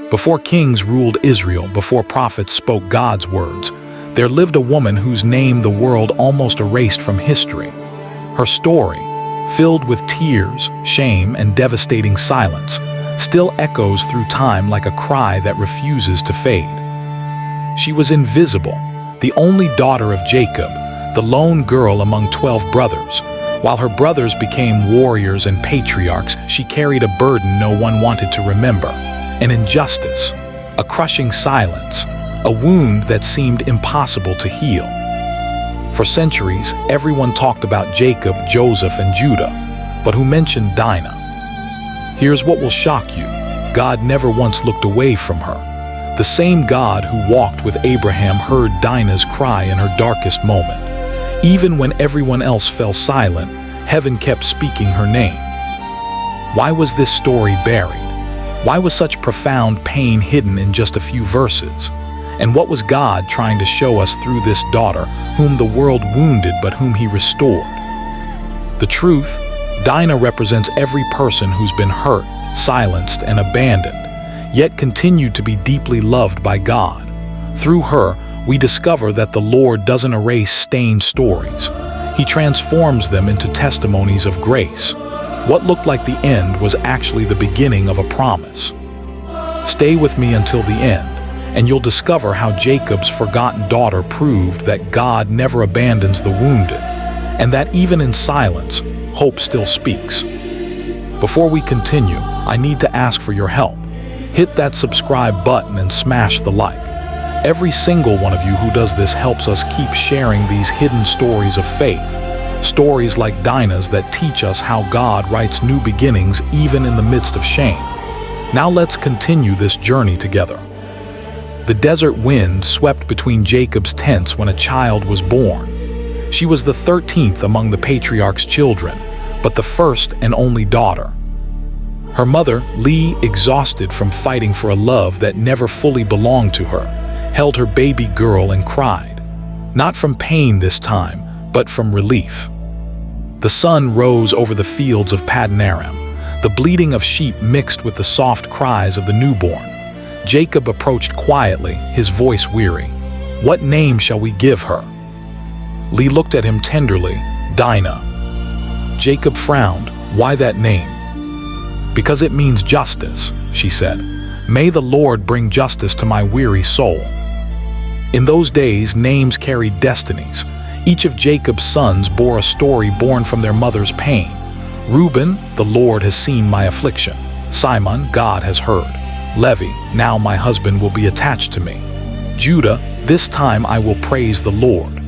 Before kings ruled Israel, before prophets spoke God's words, there lived a woman whose name the world almost erased from history. Her story, filled with tears, shame, and devastating silence, still echoes through time like a cry that refuses to fade. She was invisible, the only daughter of Jacob, the lone girl among 12 brothers. While her brothers became warriors and patriarchs, she carried a burden no one wanted to remember, an injustice, a crushing silence, a wound that seemed impossible to heal. For centuries, everyone talked about Jacob, Joseph, and Judah, but who mentioned Dinah? Here's what will shock you. God never once looked away from her. The same God who walked with Abraham heard Dinah's cry in her darkest moment. Even when everyone else fell silent, heaven kept speaking her name. Why was this story buried? Why was such profound pain hidden in just a few verses? And what was God trying to show us through this daughter, whom the world wounded but whom he restored? The truth, Dinah represents every person who's been hurt, silenced, and abandoned, yet continued to be deeply loved by God. Through her, we discover that the Lord doesn't erase stained stories. He transforms them into testimonies of grace. What looked like the end was actually the beginning of a promise. Stay with me until the end, and you'll discover how Jacob's forgotten daughter proved that God never abandons the wounded, and that even in silence, hope still speaks. Before we continue, I need to ask for your help. Hit that subscribe button and smash the like. Every single one of you who does this helps us keep sharing these hidden stories of faith, stories like Dinah's that teach us how God writes new beginnings even in the midst of shame. Now let's continue this journey together. The desert wind swept between Jacob's tents when a child was born. She was the 13th among the patriarch's children, but the first and only daughter. Her mother, Leah, exhausted from fighting for a love that never fully belonged to her, held her baby girl and cried, not from pain this time, but from relief. The sun rose over the fields of Paddan Aram, the bleating of sheep mixed with the soft cries of the newborn. Jacob approached quietly, his voice weary. "What name shall we give her?" Leah looked at him tenderly. "Dinah." Jacob frowned. "Why that name?" "Because it means justice," she said. "May the Lord bring justice to my weary soul." In those days, names carried destinies. Each of Jacob's sons bore a story born from their mother's pain. Reuben, "The Lord has seen my affliction." Simon, "God has heard." Levi, "Now my husband will be attached to me." Judah, "This time I will praise the Lord."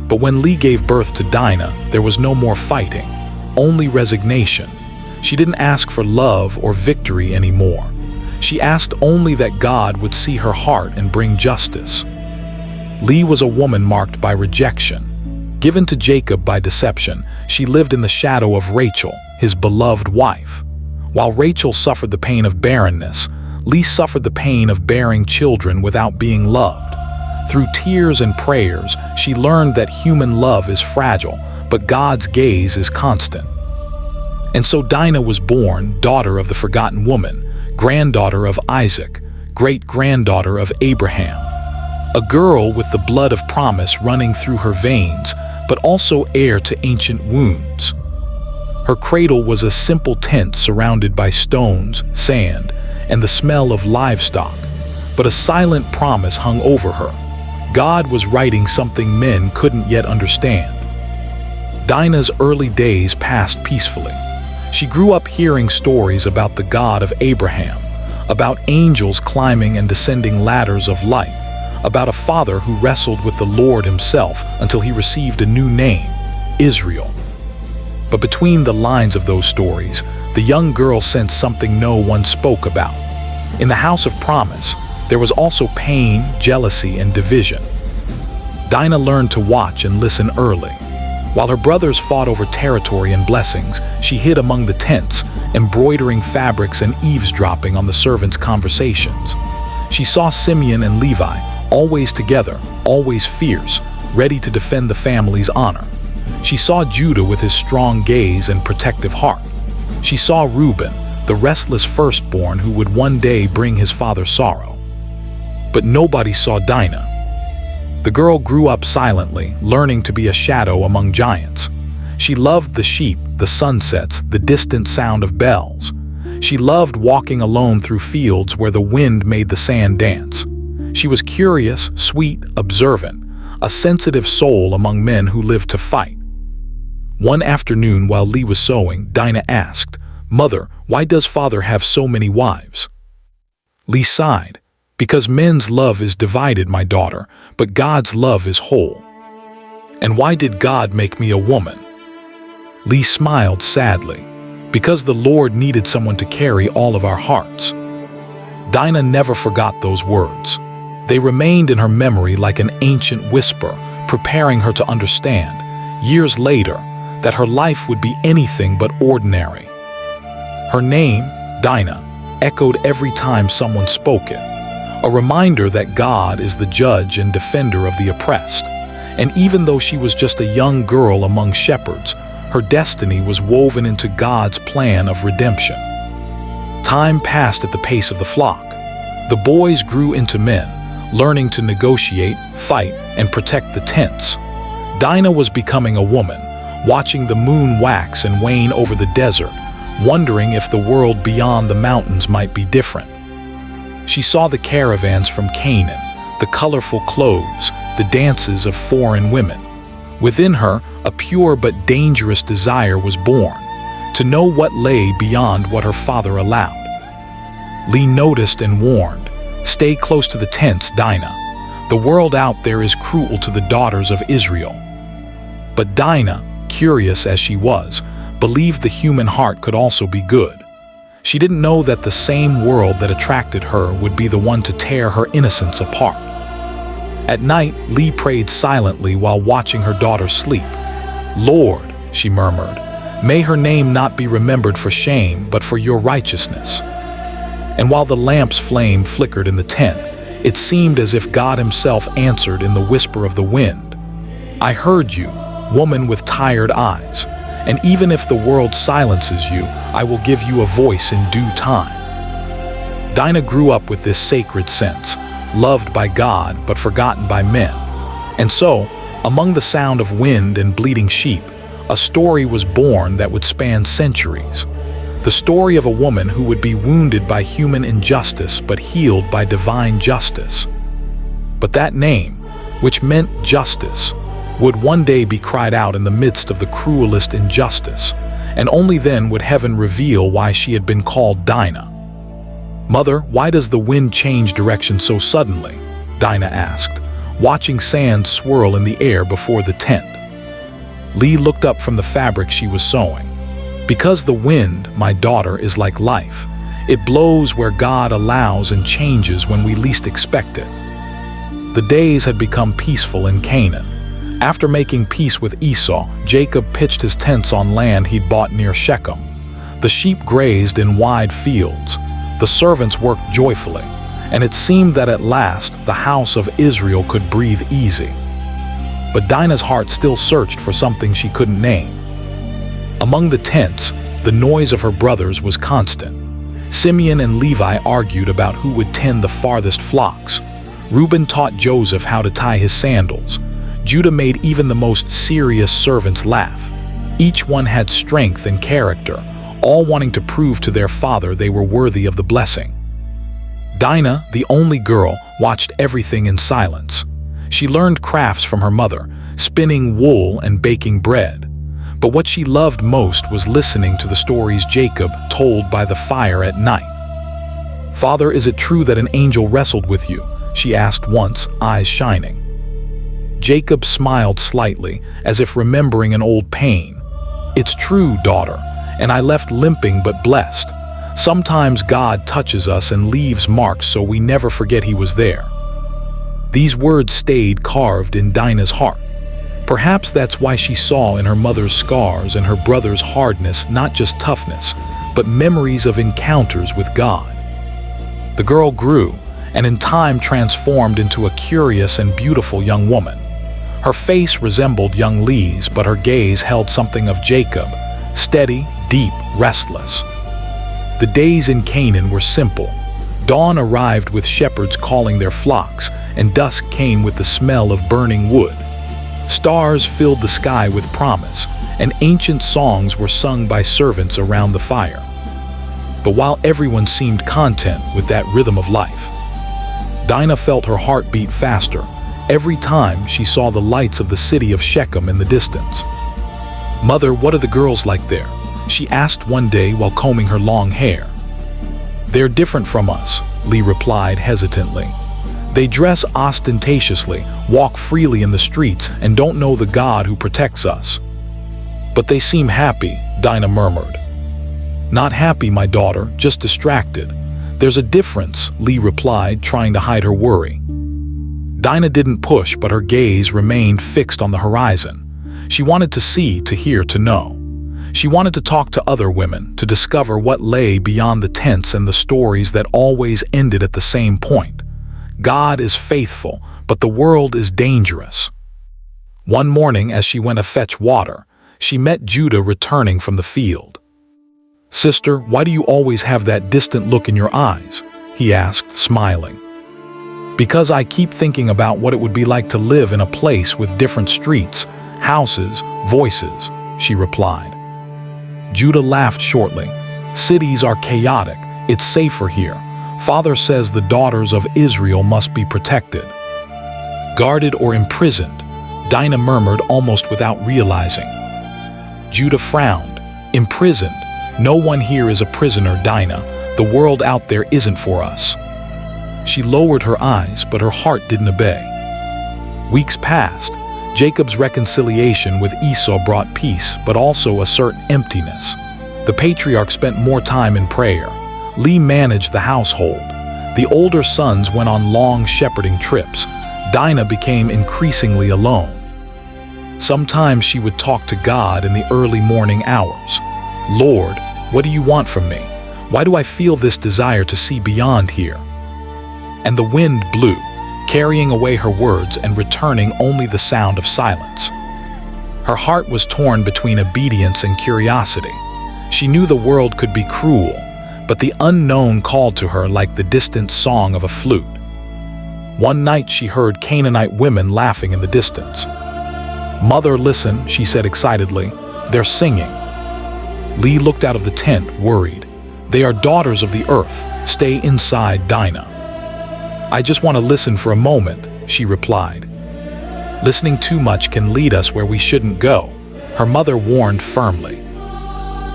But when Leah gave birth to Dinah, there was no more fighting, only resignation. She didn't ask for love or victory anymore. She asked only that God would see her heart and bring justice. Leah was a woman marked by rejection. Given to Jacob by deception, she lived in the shadow of Rachel, his beloved wife. While Rachel suffered the pain of barrenness, Leah suffered the pain of bearing children without being loved. Through tears and prayers, she learned that human love is fragile, but God's gaze is constant. And so Dinah was born, daughter of the forgotten woman, granddaughter of Isaac, great-granddaughter of Abraham. A girl with the blood of promise running through her veins, but also heir to ancient wounds. Her cradle was a simple tent surrounded by stones, sand, and the smell of livestock, but a silent promise hung over her. God was writing something men couldn't yet understand. Dinah's early days passed peacefully. She grew up hearing stories about the God of Abraham, about angels climbing and descending ladders of light, about a father who wrestled with the Lord himself until he received a new name, Israel. But between the lines of those stories, the young girl sensed something no one spoke about. In the house of promise, there was also pain, jealousy, and division. Dinah learned to watch and listen early. While her brothers fought over territory and blessings, she hid among the tents, embroidering fabrics and eavesdropping on the servants' conversations. She saw Simeon and Levi, always together, always fierce, ready to defend the family's honor. She saw Judah with his strong gaze and protective heart. She saw Reuben, the restless firstborn who would one day bring his father sorrow. But nobody saw Dinah. The girl grew up silently, learning to be a shadow among giants. She loved the sheep, the sunsets, the distant sound of bells. She loved walking alone through fields where the wind made the sand dance. She was curious, sweet, observant, a sensitive soul among men who lived to fight. One afternoon while Lee was sewing, Dinah asked, "Mother, why does father have so many wives?" Lee sighed, "Because men's love is divided, my daughter, but God's love is whole." "And why did God make me a woman?" Lee smiled sadly, "Because the Lord needed someone to carry all of our hearts." Dinah never forgot those words. They remained in her memory like an ancient whisper, preparing her to understand, years later, that her life would be anything but ordinary. Her name, Dinah, echoed every time someone spoke it, a reminder that God is the judge and defender of the oppressed. And even though she was just a young girl among shepherds, her destiny was woven into God's plan of redemption. Time passed at the pace of the flock. The boys grew into men, learning to negotiate, fight, and protect the tents. Dinah was becoming a woman, watching the moon wax and wane over the desert, wondering if the world beyond the mountains might be different. She saw the caravans from Canaan, the colorful clothes, the dances of foreign women. Within her, a pure but dangerous desire was born, to know what lay beyond what her father allowed. Lee noticed and warned, "Stay close to the tents, Dinah. The world out there is cruel to the daughters of Israel." But Dinah, curious as she was, believed the human heart could also be good. She didn't know that the same world that attracted her would be the one to tear her innocence apart. At night, Lee prayed silently while watching her daughter sleep. "Lord," she murmured, "may her name not be remembered for shame, but for your righteousness." And while the lamp's flame flickered in the tent, it seemed as if God himself answered in the whisper of the wind. "I heard you, woman with tired eyes, and even if the world silences you, I will give you a voice in due time." Dinah grew up with this sacred sense, loved by God but forgotten by men. And so, among the sound of wind and bleating sheep, a story was born that would span centuries. The story of a woman who would be wounded by human injustice but healed by divine justice. But that name, which meant justice, would one day be cried out in the midst of the cruelest injustice, and only then would heaven reveal why she had been called Dinah. "Mother, why does the wind change direction so suddenly?" Dinah asked, watching sand swirl in the air before the tent. Lee looked up from the fabric she was sewing. "Because the wind, my daughter, is like life. It blows where God allows and changes when we least expect it." The days had become peaceful in Canaan. After making peace with Esau, Jacob pitched his tents on land he'd bought near Shechem. The sheep grazed in wide fields. The servants worked joyfully, and it seemed that at last the house of Israel could breathe easy. But Dinah's heart still searched for something she couldn't name. Among the tents, the noise of her brothers was constant. Simeon and Levi argued about who would tend the farthest flocks. Reuben taught Joseph how to tie his sandals. Judah made even the most serious servants laugh. Each one had strength and character, all wanting to prove to their father they were worthy of the blessing. Dinah, the only girl, watched everything in silence. She learned crafts from her mother, spinning wool and baking bread. But what she loved most was listening to the stories Jacob told by the fire at night. "Father, is it true that an angel wrestled with you?" she asked once, eyes shining. Jacob smiled slightly, as if remembering an old pain. "It's true, daughter, and I left limping but blessed. Sometimes God touches us and leaves marks so we never forget he was there." These words stayed carved in Dinah's heart. Perhaps that's why she saw in her mother's scars and her brother's hardness not just toughness, but memories of encounters with God. The girl grew, and in time transformed into a curious and beautiful young woman. Her face resembled young Lee's, but her gaze held something of Jacob, steady, deep, restless. The days in Canaan were simple. Dawn arrived with shepherds calling their flocks, and dusk came with the smell of burning wood. Stars filled the sky with promise, and ancient songs were sung by servants around the fire. But while everyone seemed content with that rhythm of life, Dinah felt her heart beat faster every time she saw the lights of the city of Shechem in the distance. "Mother, what are the girls like there?" she asked one day while combing her long hair. "They're different from us," Lee replied hesitantly. "They dress ostentatiously, walk freely in the streets, and don't know the God who protects us." "But they seem happy," Dinah murmured. "Not happy, my daughter, just distracted. There's a difference," Lee replied, trying to hide her worry. Dinah didn't push, but her gaze remained fixed on the horizon. She wanted to see, to hear, to know. She wanted to talk to other women, to discover what lay beyond the tents and the stories that always ended at the same point. God is faithful, but the world is dangerous. One morning, as she went to fetch water, she met Judah returning from the field. "Sister, why do you always have that distant look in your eyes?" he asked, smiling. "Because I keep thinking about what it would be like to live in a place with different streets, houses, voices," she replied. Judah laughed shortly. "Cities are chaotic. It's safer here. Father says the daughters of Israel must be protected." "Guarded or imprisoned," Dinah murmured almost without realizing. Judah frowned. "Imprisoned. No one here is a prisoner, Dinah. The world out there isn't for us." She lowered her eyes, but her heart didn't obey. Weeks passed. Jacob's reconciliation with Esau brought peace, but also a certain emptiness. The patriarch spent more time in prayer. Lee managed the household. The older sons went on long shepherding trips. Dinah became increasingly alone. Sometimes she would talk to God in the early morning hours. "Lord, what do you want from me? Why do I feel this desire to see beyond here?" And the wind blew, carrying away her words and returning only the sound of silence. Her heart was torn between obedience and curiosity. She knew the world could be cruel, but the unknown called to her like the distant song of a flute. One night she heard Canaanite women laughing in the distance. "Mother, listen," she said excitedly. "They're singing." Lee looked out of the tent, worried. "They are daughters of the earth. Stay inside, Dinah." "I just want to listen for a moment," she replied. "Listening too much can lead us where we shouldn't go," her mother warned firmly.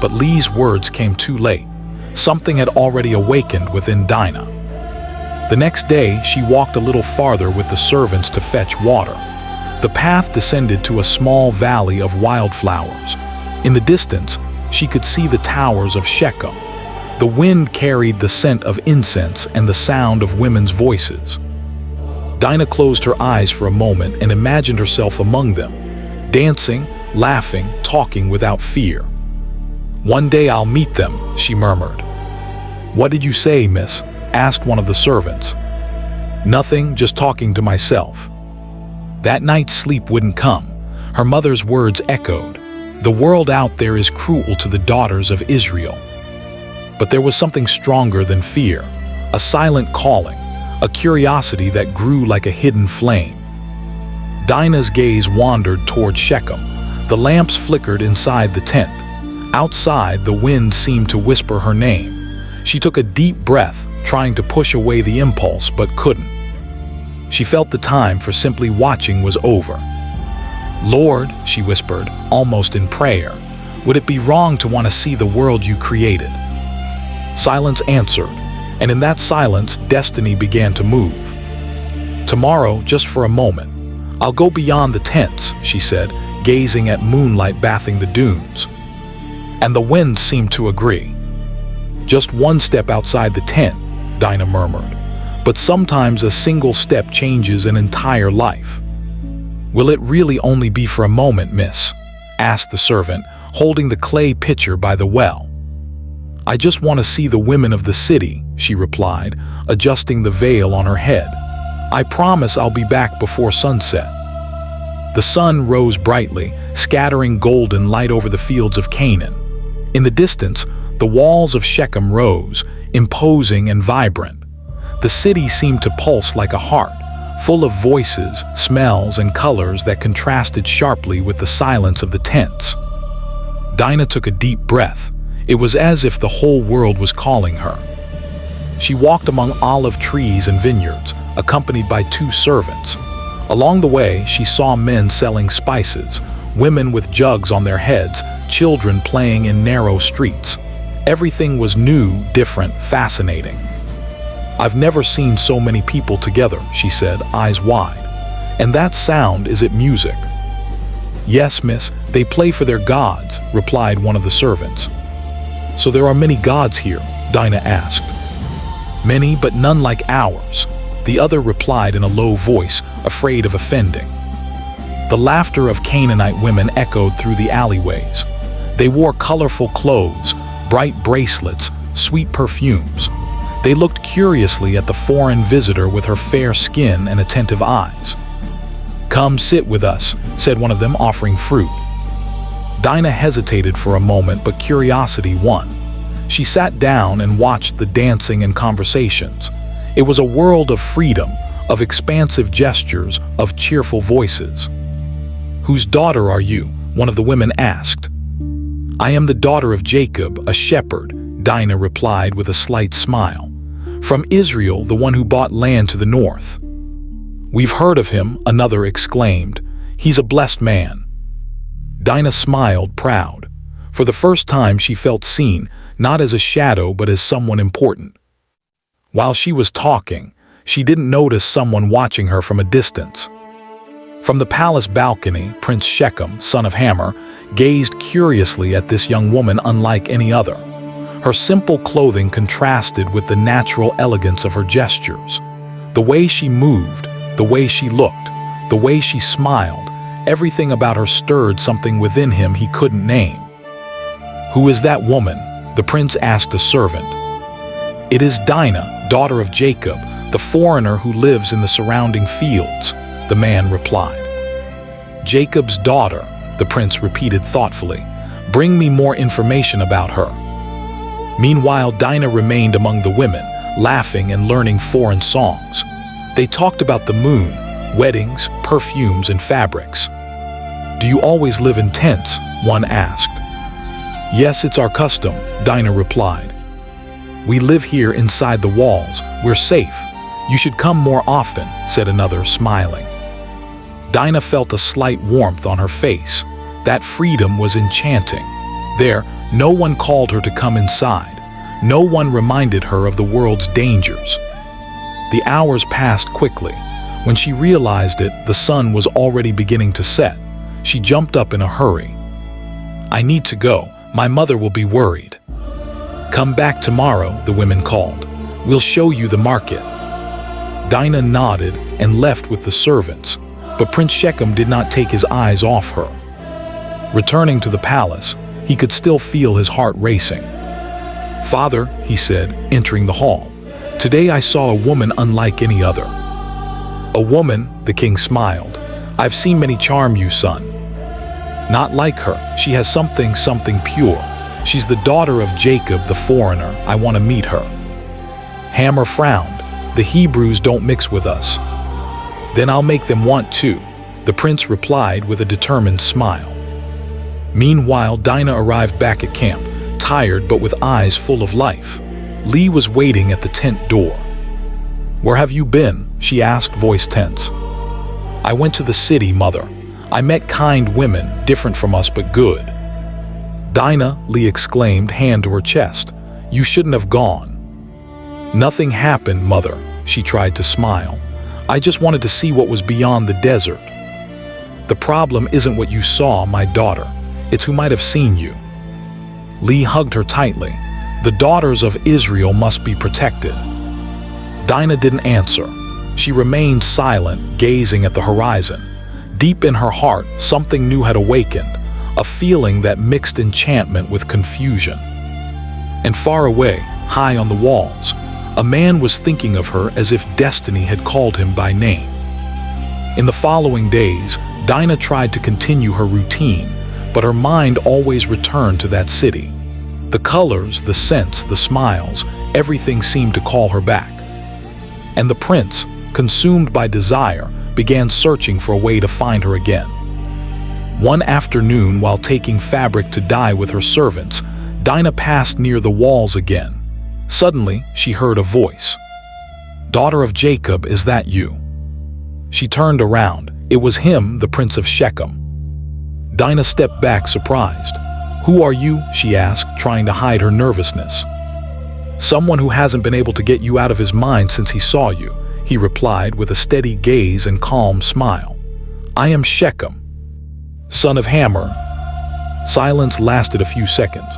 But Lee's words came too late. Something had already awakened within Dinah. The next day, she walked a little farther with the servants to fetch water. The path descended to a small valley of wildflowers. In the distance, she could see the towers of Shechem. The wind carried the scent of incense and the sound of women's voices. Dinah closed her eyes for a moment and imagined herself among them, dancing, laughing, talking without fear. "One day I'll meet them," she murmured. "What did you say, miss?" asked one of the servants. "Nothing, just talking to myself." That night sleep wouldn't come. Her mother's words echoed. "The world out there is cruel to the daughters of Israel." But there was something stronger than fear, a silent calling, a curiosity that grew like a hidden flame. Dinah's gaze wandered toward Shechem. The lamps flickered inside the tent. Outside, the wind seemed to whisper her name. She took a deep breath, trying to push away the impulse, but couldn't. She felt the time for simply watching was over. "Lord," she whispered, almost in prayer, "would it be wrong to want to see the world you created?" Silence answered, and in that silence, destiny began to move. "Tomorrow, just for a moment, I'll go beyond the tents," she said, gazing at moonlight bathing the dunes. And the wind seemed to agree. "Just one step outside the tent," Dinah murmured, "but sometimes a single step changes an entire life." "Will it really only be for a moment, miss?" asked the servant, holding the clay pitcher by the well. "I just want to see the women of the city," she replied, adjusting the veil on her head. "I promise I'll be back before sunset." The sun rose brightly, scattering golden light over the fields of Canaan. In the distance, The walls of Shechem rose, imposing and vibrant. The city seemed to pulse like a heart, full of voices, smells, and colors that contrasted sharply with the silence of the tents. Dinah took a deep breath. It was as if the whole world was calling her. She walked among olive trees and vineyards, accompanied by 2 servants. Along the way, she saw men selling spices, women with jugs on their heads, children playing in narrow streets. Everything was new, different, fascinating. "I've never seen so many people together," she said, eyes wide. "And that sound, is it music?" "Yes, miss, they play for their gods," replied one of the servants. "So there are many gods here?" Dinah asked. "Many, but none like ours," the other replied in a low voice, afraid of offending. The laughter of Canaanite women echoed through the alleyways. They wore colorful clothes, bright bracelets, sweet perfumes. They looked curiously at the foreign visitor with her fair skin and attentive eyes. "Come sit with us," said one of them, offering fruit. Dinah hesitated for a moment, but curiosity won. She sat down and watched the dancing and conversations. It was a world of freedom, of expansive gestures, of cheerful voices. "Whose daughter are you?" one of the women asked. "I am the daughter of Jacob, a shepherd," Dinah replied with a slight smile. "From Israel, the one who bought land to the north." "We've heard of him," another exclaimed. "He's a blessed man." Dinah smiled, proud. For the first time she felt seen, not as a shadow but as someone important. While she was talking, she didn't notice someone watching her from a distance. From the palace balcony, Prince Shechem, son of Hamor, gazed curiously at this young woman unlike any other. Her simple clothing contrasted with the natural elegance of her gestures. The way she moved, the way she looked, the way she smiled, everything about her stirred something within him he couldn't name. "Who is that woman?" the prince asked a servant. "It is Dinah, daughter of Jacob, the foreigner who lives in the surrounding fields," the man replied. "Jacob's daughter," the prince repeated thoughtfully. "Bring me more information about her." Meanwhile, Dinah remained among the women, laughing and learning foreign songs. They talked about the moon, weddings, perfumes, and fabrics. "Do you always live in tents?" one asked. "Yes, it's our custom," Dinah replied. "We live here inside the walls. We're safe. You should come more often," said another, smiling. Dinah felt a slight warmth on her face. That freedom was enchanting. There, no one called her to come inside. No one reminded her of the world's dangers. The hours passed quickly. When she realized it, the sun was already beginning to set. She jumped up in a hurry. "I need to go. My mother will be worried." "Come back tomorrow," the women called. "We'll show you the market." Dinah nodded and left with the servants, but Prince Shechem did not take his eyes off her. Returning to the palace, he could still feel his heart racing. "Father," he said, entering the hall, "today I saw a woman unlike any other." "A woman?" the king smiled. "I've seen many charm you, son." "Not like her. She has something pure. She's the daughter of Jacob, the foreigner. I want to meet her." Hamor frowned. "The Hebrews don't mix with us." "Then I'll make them want to," the prince replied with a determined smile. Meanwhile, Dinah arrived back at camp, tired but with eyes full of life. Lee was waiting at the tent door. "Where have you been?" she asked, voice tense. "I went to the city, mother. I met kind women, different from us but good." "Dinah," Lee exclaimed, hand to her chest. "You shouldn't have gone." "Nothing happened, mother," she tried to smile. "I just wanted to see what was beyond the desert." "The problem isn't what you saw, my daughter. It's who might have seen you." Lee hugged her tightly. "The daughters of Israel must be protected." Dinah didn't answer. She remained silent, gazing at the horizon. Deep in her heart, something new had awakened, a feeling that mixed enchantment with confusion. And far away, high on the walls, a man was thinking of her as if destiny had called him by name. In the following days, Dinah tried to continue her routine, but her mind always returned to that city. The colors, the scents, the smiles, everything seemed to call her back. And the prince, consumed by desire, began searching for a way to find her again. One afternoon, while taking fabric to dye with her servants, Dinah passed near the walls again. Suddenly, she heard a voice. "Daughter of Jacob, is that you?" She turned around. It was him, the prince of Shechem. Dinah stepped back, surprised. "Who are you?" she asked, trying to hide her nervousness. "Someone who hasn't been able to get you out of his mind since he saw you," he replied with a steady gaze and calm smile. "I am Shechem, son of Hamor." Silence lasted a few seconds.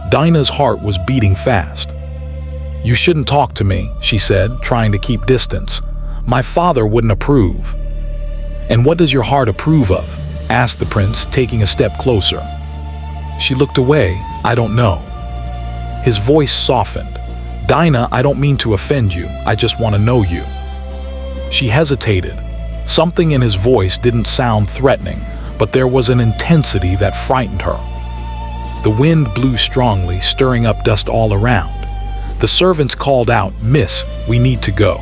Dinah's heart was beating fast. "You shouldn't talk to me," she said, trying to keep distance. "My father wouldn't approve." "And what does your heart approve of?" asked the prince, taking a step closer. She looked away. "I don't know." His voice softened. "Dinah, I don't mean to offend you. I just want to know you." She hesitated. Something in his voice didn't sound threatening, but there was an intensity that frightened her. The wind blew strongly, stirring up dust all around. The servants called out, "Miss, we need to go."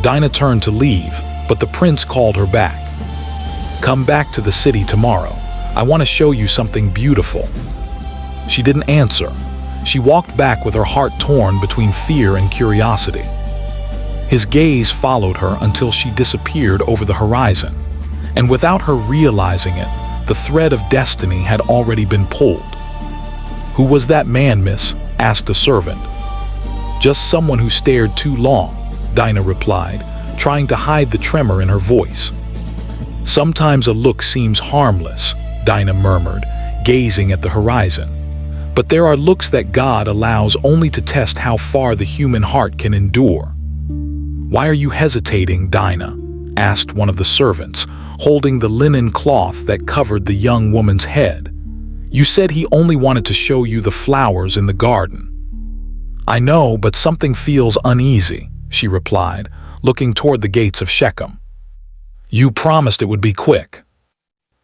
Dinah turned to leave, but the prince called her back. "Come back to the city tomorrow. I want to show you something beautiful." She didn't answer. She walked back with her heart torn between fear and curiosity. His gaze followed her until she disappeared over the horizon, and without her realizing it, the thread of destiny had already been pulled. "Who was that man, miss?" asked a servant. "Just someone who stared too long," Dinah replied, trying to hide the tremor in her voice. "Sometimes a look seems harmless," Dinah murmured, gazing at the horizon. "But there are looks that God allows only to test how far the human heart can endure." "Why are you hesitating, Dinah?" asked one of the servants, holding the linen cloth that covered the young woman's head. "You said he only wanted to show you the flowers in the garden." "I know, but something feels uneasy," she replied, looking toward the gates of Shechem. "You promised it would be quick."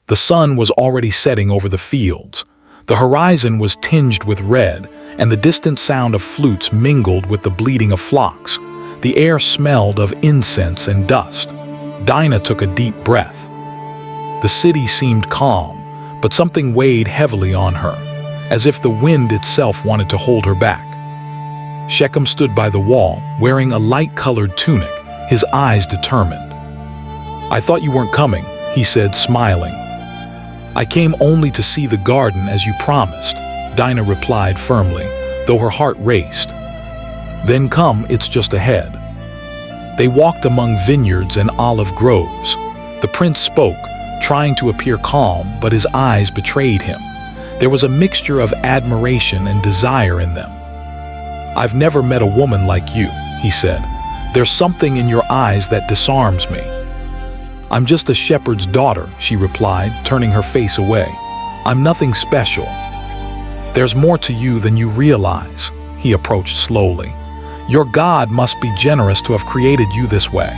The sun was already setting over the fields. The horizon was tinged with red, and the distant sound of flutes mingled with the bleating of flocks. The air smelled of incense and dust. Dinah took a deep breath. The city seemed calm, but something weighed heavily on her, as if the wind itself wanted to hold her back. Shechem stood by the wall, wearing a light-colored tunic, his eyes determined. "I thought you weren't coming," he said, smiling. "I came only to see the garden as you promised," Dinah replied firmly, though her heart raced. "Then come, it's just ahead." They walked among vineyards and olive groves. The prince spoke, trying to appear calm, but his eyes betrayed him. There was a mixture of admiration and desire in them. "I've never met a woman like you," he said. "There's something in your eyes that disarms me." "I'm just a shepherd's daughter," she replied, turning her face away. "I'm nothing special." "There's more to you than you realize," he approached slowly. "Your God must be generous to have created you this way."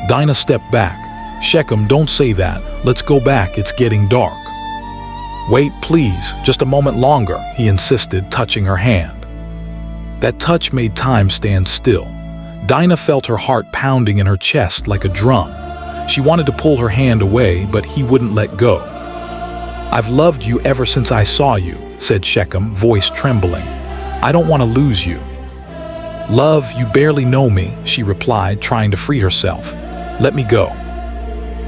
Dinah stepped back. "Shechem, don't say that. Let's go back, it's getting dark." "Wait, please, just a moment longer," he insisted, touching her hand. That touch made time stand still. Dinah felt her heart pounding in her chest like a drum. She wanted to pull her hand away, but he wouldn't let go. "I've loved you ever since I saw you," said Shechem, voice trembling. "I don't want to lose you." "Love, you barely know me," she replied, trying to free herself. "Let me go."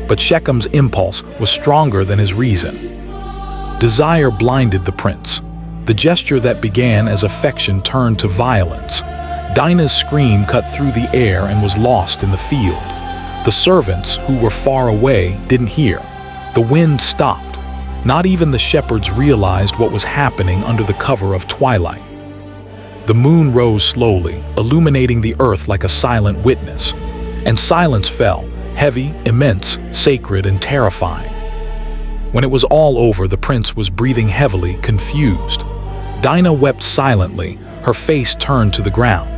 But Shechem's impulse was stronger than his reason. Desire blinded the prince. The gesture that began as affection turned to violence. Dinah's scream cut through the air and was lost in the field. The servants, who were far away, didn't hear. The wind stopped. Not even the shepherds realized what was happening under the cover of twilight. The moon rose slowly, illuminating the earth like a silent witness. And silence fell, heavy, immense, sacred, and terrifying. When it was all over, the prince was breathing heavily, confused. Dinah wept silently, her face turned to the ground.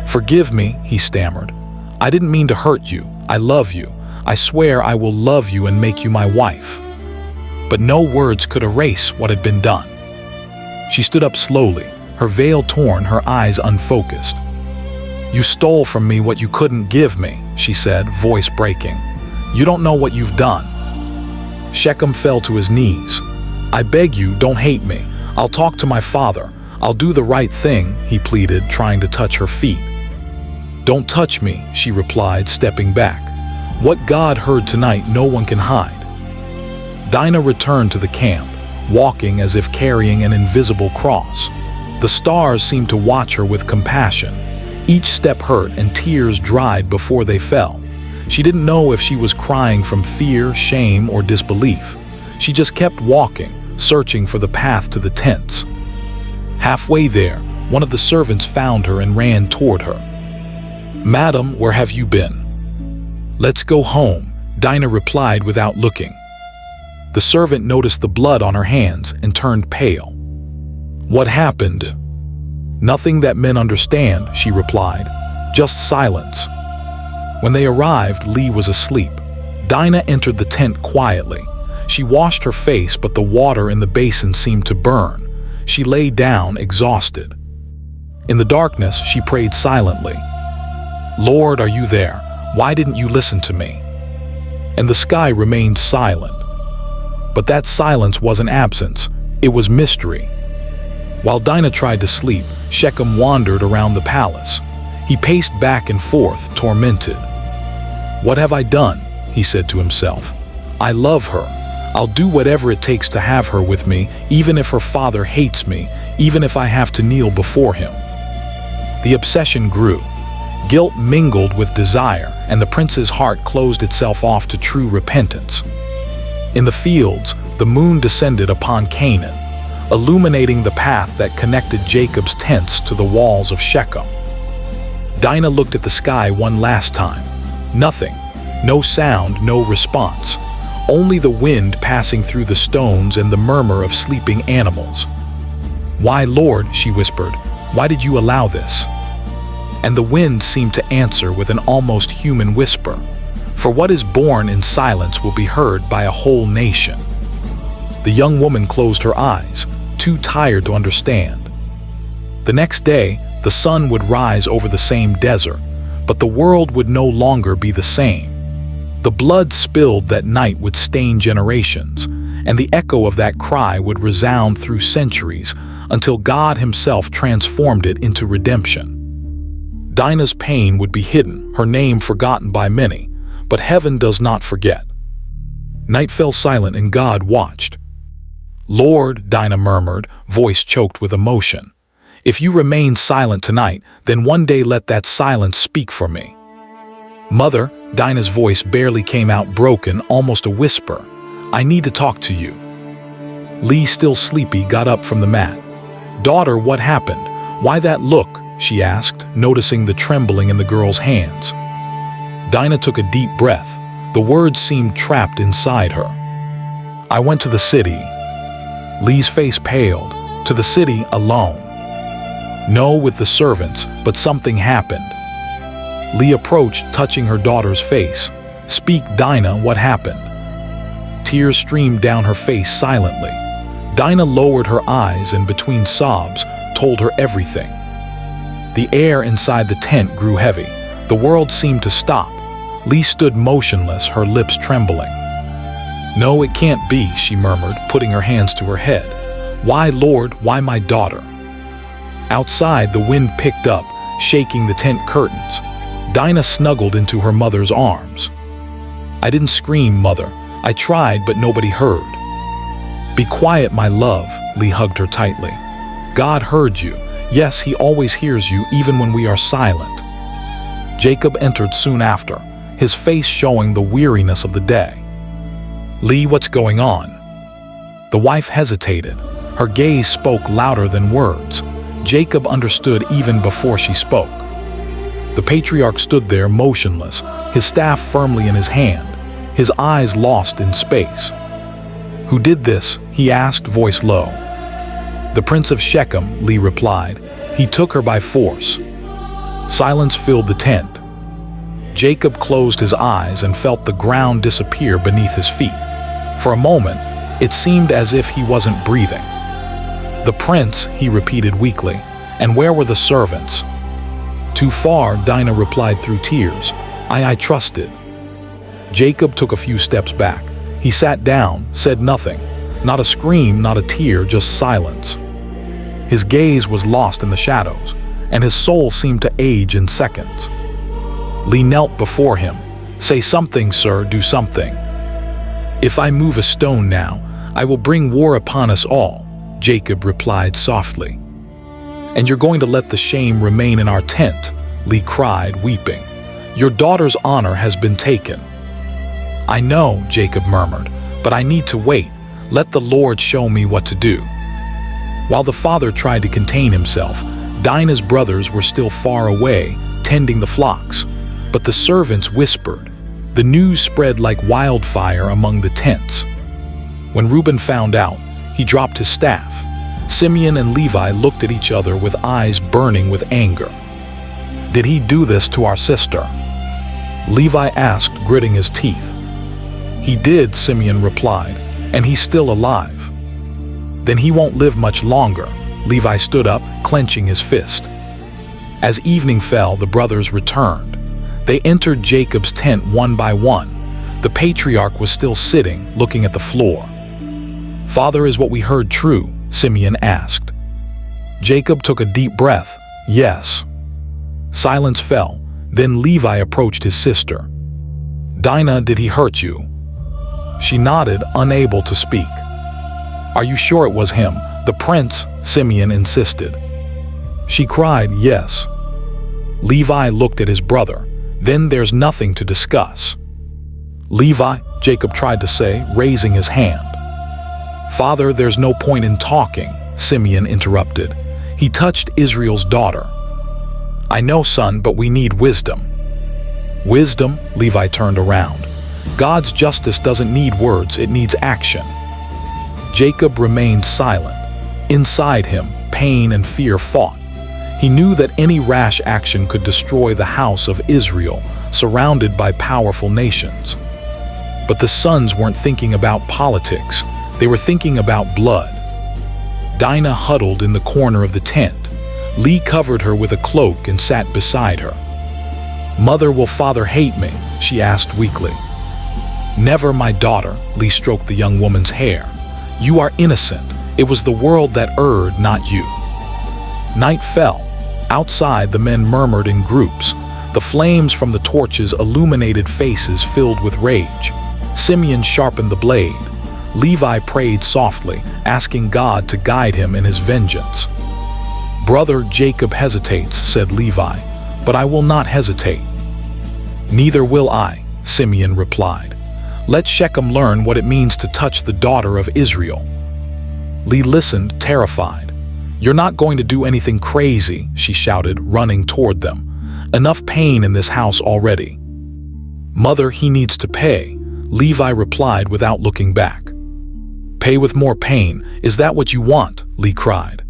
"Forgive me," he stammered. "I didn't mean to hurt you. I love you. I swear I will love you and make you my wife." But no words could erase what had been done. She stood up slowly, her veil torn, her eyes unfocused. "You stole from me what you couldn't give me," she said, voice breaking. "You don't know what you've done." Shechem fell to his knees. "I beg you, don't hate me. I'll talk to my father. I'll do the right thing," he pleaded, trying to touch her feet. "Don't touch me," she replied, stepping back. "What God heard tonight, no one can hide." Dinah returned to the camp, walking as if carrying an invisible cross. The stars seemed to watch her with compassion. Each step hurt and tears dried before they fell. She didn't know if she was crying from fear, shame, or disbelief. She just kept walking, searching for the path to the tents. Halfway there, one of the servants found her and ran toward her. "Madam, where have you been?" "Let's go home," Dinah replied without looking. The servant noticed the blood on her hands and turned pale. "What happened?" "Nothing that men understand," she replied. "Just silence." When they arrived, Lee was asleep. Dinah entered the tent quietly. She washed her face, but the water in the basin seemed to burn. She lay down, exhausted. In the darkness, she prayed silently. "Lord, are you there? Why didn't you listen to me?" And the sky remained silent. But that silence wasn't absence, it was mystery. While Dinah tried to sleep, Shechem wandered around the palace. He paced back and forth, tormented. "What have I done?" he said to himself. "I love her. I'll do whatever it takes to have her with me, even if her father hates me, even if I have to kneel before him." The obsession grew. Guilt mingled with desire, and the prince's heart closed itself off to true repentance. In the fields, the moon descended upon Canaan, illuminating the path that connected Jacob's tents to the walls of Shechem. Dinah looked at the sky one last time. Nothing. No sound, no response. Only the wind passing through the stones and the murmur of sleeping animals. "Why, Lord," she whispered, "why did you allow this?" And the wind seemed to answer with an almost human whisper. "For what is born in silence will be heard by a whole nation." The young woman closed her eyes, too tired to understand. The next day, the sun would rise over the same desert, but the world would no longer be the same. The blood spilled that night would stain generations, and the echo of that cry would resound through centuries until God himself transformed it into redemption. Dinah's pain would be hidden, her name forgotten by many, but heaven does not forget. Night fell silent and God watched. "Lord," Dinah murmured, voice choked with emotion, "if you remain silent tonight, then one day let that silence speak for me." "Mother," Dinah's voice barely came out, broken, almost a whisper, "I need to talk to you." Lee, still sleepy, got up from the mat. "Daughter, what happened? Why that look?" she asked, noticing the trembling in the girl's hands. Dinah took a deep breath. The words seemed trapped inside her. "I went to the city." Lee's face paled. "To the city alone?" "No, with the servants, but something happened." Lee approached, touching her daughter's face. "Speak, Dinah, what happened?" Tears streamed down her face silently. Dinah lowered her eyes and, between sobs, told her everything. The air inside the tent grew heavy. The world seemed to stop. Lee stood motionless, her lips trembling. "No, it can't be," she murmured, putting her hands to her head. "Why, Lord, why my daughter?" Outside, the wind picked up, shaking the tent curtains. Dinah snuggled into her mother's arms. "I didn't scream, Mother. I tried, but nobody heard." "Be quiet, my love," Lee hugged her tightly. "God heard you. Yes, he always hears you, even when we are silent." Jacob entered soon after, his face showing the weariness of the day. "Lee, what's going on?" The wife hesitated. Her gaze spoke louder than words. Jacob understood even before she spoke. The patriarch stood there motionless, his staff firmly in his hand, his eyes lost in space. "Who did this?" he asked, voice low. "The prince of Shechem," Lee replied. "He took her by force." Silence filled the tent. Jacob closed his eyes and felt the ground disappear beneath his feet. For a moment, it seemed as if he wasn't breathing. "The prince," he repeated weakly. "And where were the servants?" "Too far," Dinah replied through tears. I trusted." Jacob took a few steps back. He sat down, said nothing. Not a scream, not a tear, just silence. His gaze was lost in the shadows, and his soul seemed to age in seconds. Lee knelt before him. "Say something, sir, do something." "If I move a stone now, I will bring war upon us all," Jacob replied softly. "And you're going to let the shame remain in our tent," Lee cried, weeping. "Your daughter's honor has been taken." "I know," Jacob murmured, "but I need to wait. Let the Lord show me what to do." While the father tried to contain himself, Dinah's brothers were still far away, tending the flocks. But the servants whispered. The news spread like wildfire among the tents. When Reuben found out, he dropped his staff. Simeon and Levi looked at each other with eyes burning with anger. "Did he do this to our sister?" Levi asked, gritting his teeth. "He did," Simeon replied, "and he's still alive." "Then he won't live much longer." Levi stood up, clenching his fist. As evening fell, the brothers returned. They entered Jacob's tent one by one. The patriarch was still sitting, looking at the floor. "Father, is what we heard true?" Simeon asked. Jacob took a deep breath. "Yes." Silence fell. Then Levi approached his sister. "Dinah, did he hurt you?" She nodded, unable to speak. "Are you sure it was him, the prince?" Simeon insisted. She cried, "Yes." Levi looked at his brother. "Then there's nothing to discuss." "Levi," Jacob tried to say, raising his hand. "Father, there's no point in talking," Simeon interrupted. "He touched Israel's daughter." "I know, son, but we need wisdom." "Wisdom?" Levi turned around. "God's justice doesn't need words, it needs action." Jacob remained silent. Inside him, pain and fear fought. He knew that any rash action could destroy the house of Israel, surrounded by powerful nations. But the sons weren't thinking about politics. They were thinking about blood. Dinah huddled in the corner of the tent. Lee covered her with a cloak and sat beside her. "Mother, will father hate me?" she asked weakly. "Never, my daughter," Lee stroked the young woman's hair. "You are innocent. It was the world that erred, not you." Night fell. Outside, the men murmured in groups. The flames from the torches illuminated faces filled with rage. Simeon sharpened the blade. Levi prayed softly, asking God to guide him in his vengeance. "Brother Jacob hesitates," said Levi, "but I will not hesitate." "Neither will I," Simeon replied. "Let Shechem learn what it means to touch the daughter of Israel." Lee listened, terrified. "You're not going to do anything crazy," she shouted, running toward them. "Enough pain in this house already." "Mother, he needs to pay," Levi replied without looking back. "Pay with more pain, is that what you want?" Lee cried.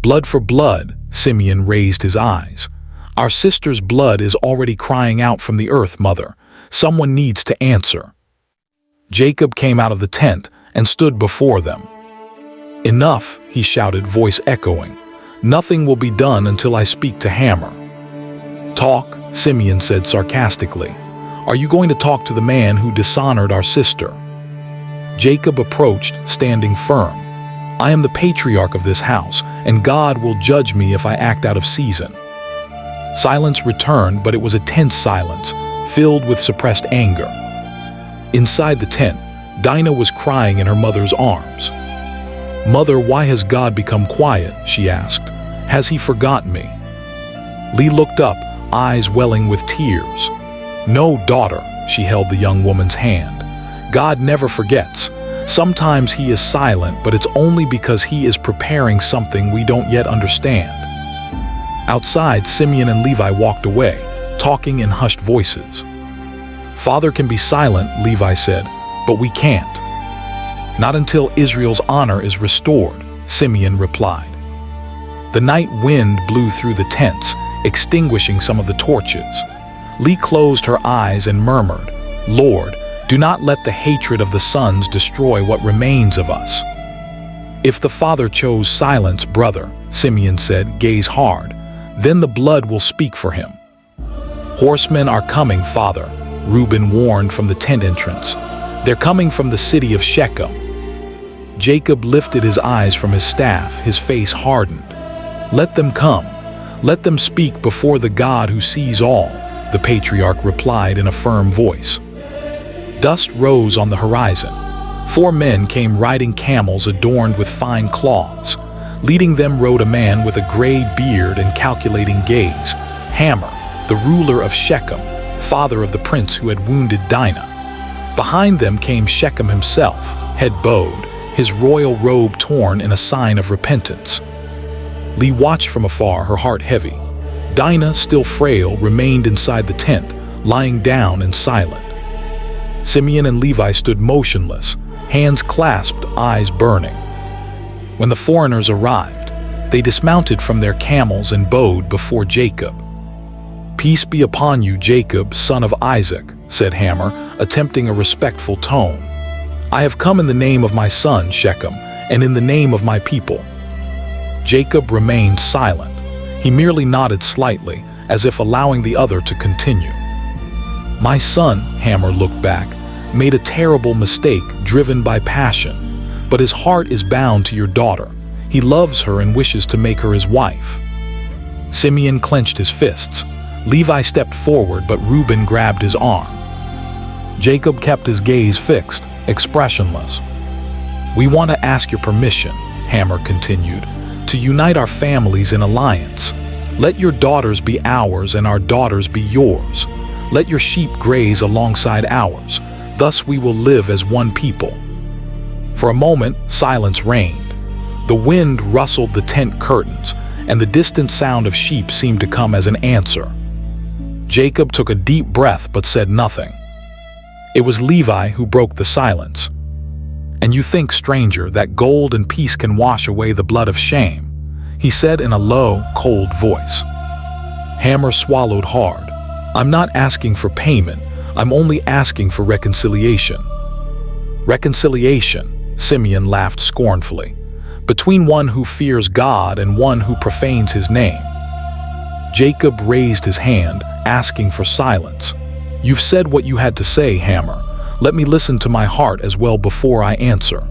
"Blood for blood," Simeon raised his eyes. "Our sister's blood is already crying out from the earth, Mother. Someone needs to answer." Jacob came out of the tent and stood before them. "Enough," he shouted, voice echoing. "Nothing will be done until I speak to Hammer." "Talk," Simeon said sarcastically. "Are you going to talk to the man who dishonored our sister?" Jacob approached, standing firm. "I am the patriarch of this house, and God will judge me if I act out of season." Silence returned, but it was a tense silence, filled with suppressed anger. Inside the tent, Dinah was crying in her mother's arms. "Mother, why has God become quiet?" she asked. "Has he forgotten me?" Lee looked up, eyes welling with tears. "No, daughter," she held the young woman's hand. "God never forgets. Sometimes he is silent, but it's only because he is preparing something we don't yet understand." Outside, Simeon and Levi walked away, talking in hushed voices. "Father can be silent," Levi said, "but we can't." "Not until Israel's honor is restored," Simeon replied. The night wind blew through the tents, extinguishing some of the torches. Lee closed her eyes and murmured, "Lord, do not let the hatred of the sons destroy what remains of us." If the father chose silence, brother, Simeon said, gaze hard, then the blood will speak for him. Horsemen are coming, father, Reuben warned from the tent entrance. They're coming from the city of Shechem. Jacob lifted his eyes from his staff, his face hardened. Let them come. Let them speak before the God who sees all, the patriarch replied in a firm voice. Dust rose on the horizon. 4 men came riding camels adorned with fine cloths. Leading them rode a man with a gray beard and calculating gaze, Hammer, the ruler of Shechem, father of the prince who had wounded Dinah. Behind them came Shechem himself, head bowed, his royal robe torn in a sign of repentance. Leah watched from afar, her heart heavy. Dinah, still frail, remained inside the tent, lying down and silent. Simeon and Levi stood motionless, hands clasped, eyes burning. When the foreigners arrived, they dismounted from their camels and bowed before Jacob. Peace be upon you, Jacob, son of Isaac, said Hammer, attempting a respectful tone. I have come in the name of my son, Shechem, and in the name of my people. Jacob remained silent. He merely nodded slightly, as if allowing the other to continue. My son, Hammer looked back, made a terrible mistake driven by passion, but his heart is bound to your daughter. He loves her and wishes to make her his wife. Simeon clenched his fists. Levi stepped forward, but Reuben grabbed his arm. Jacob kept his gaze fixed, expressionless. We want to ask your permission, Hammer continued, to unite our families in alliance. Let your daughters be ours and our daughters be yours. Let your sheep graze alongside ours. Thus we will live as one people. For a moment, silence reigned. The wind rustled the tent curtains, and the distant sound of sheep seemed to come as an answer. Jacob took a deep breath but said nothing. It was Levi who broke the silence. And you think, stranger, that gold and peace can wash away the blood of shame, he said in a low, cold voice. Hammer swallowed hard. I'm not asking for payment, I'm only asking for reconciliation. Reconciliation, Simeon laughed scornfully, between one who fears God and one who profanes his name. Jacob raised his hand, asking for silence. You've said what you had to say, Hammer. Let me listen to my heart as well before I answer.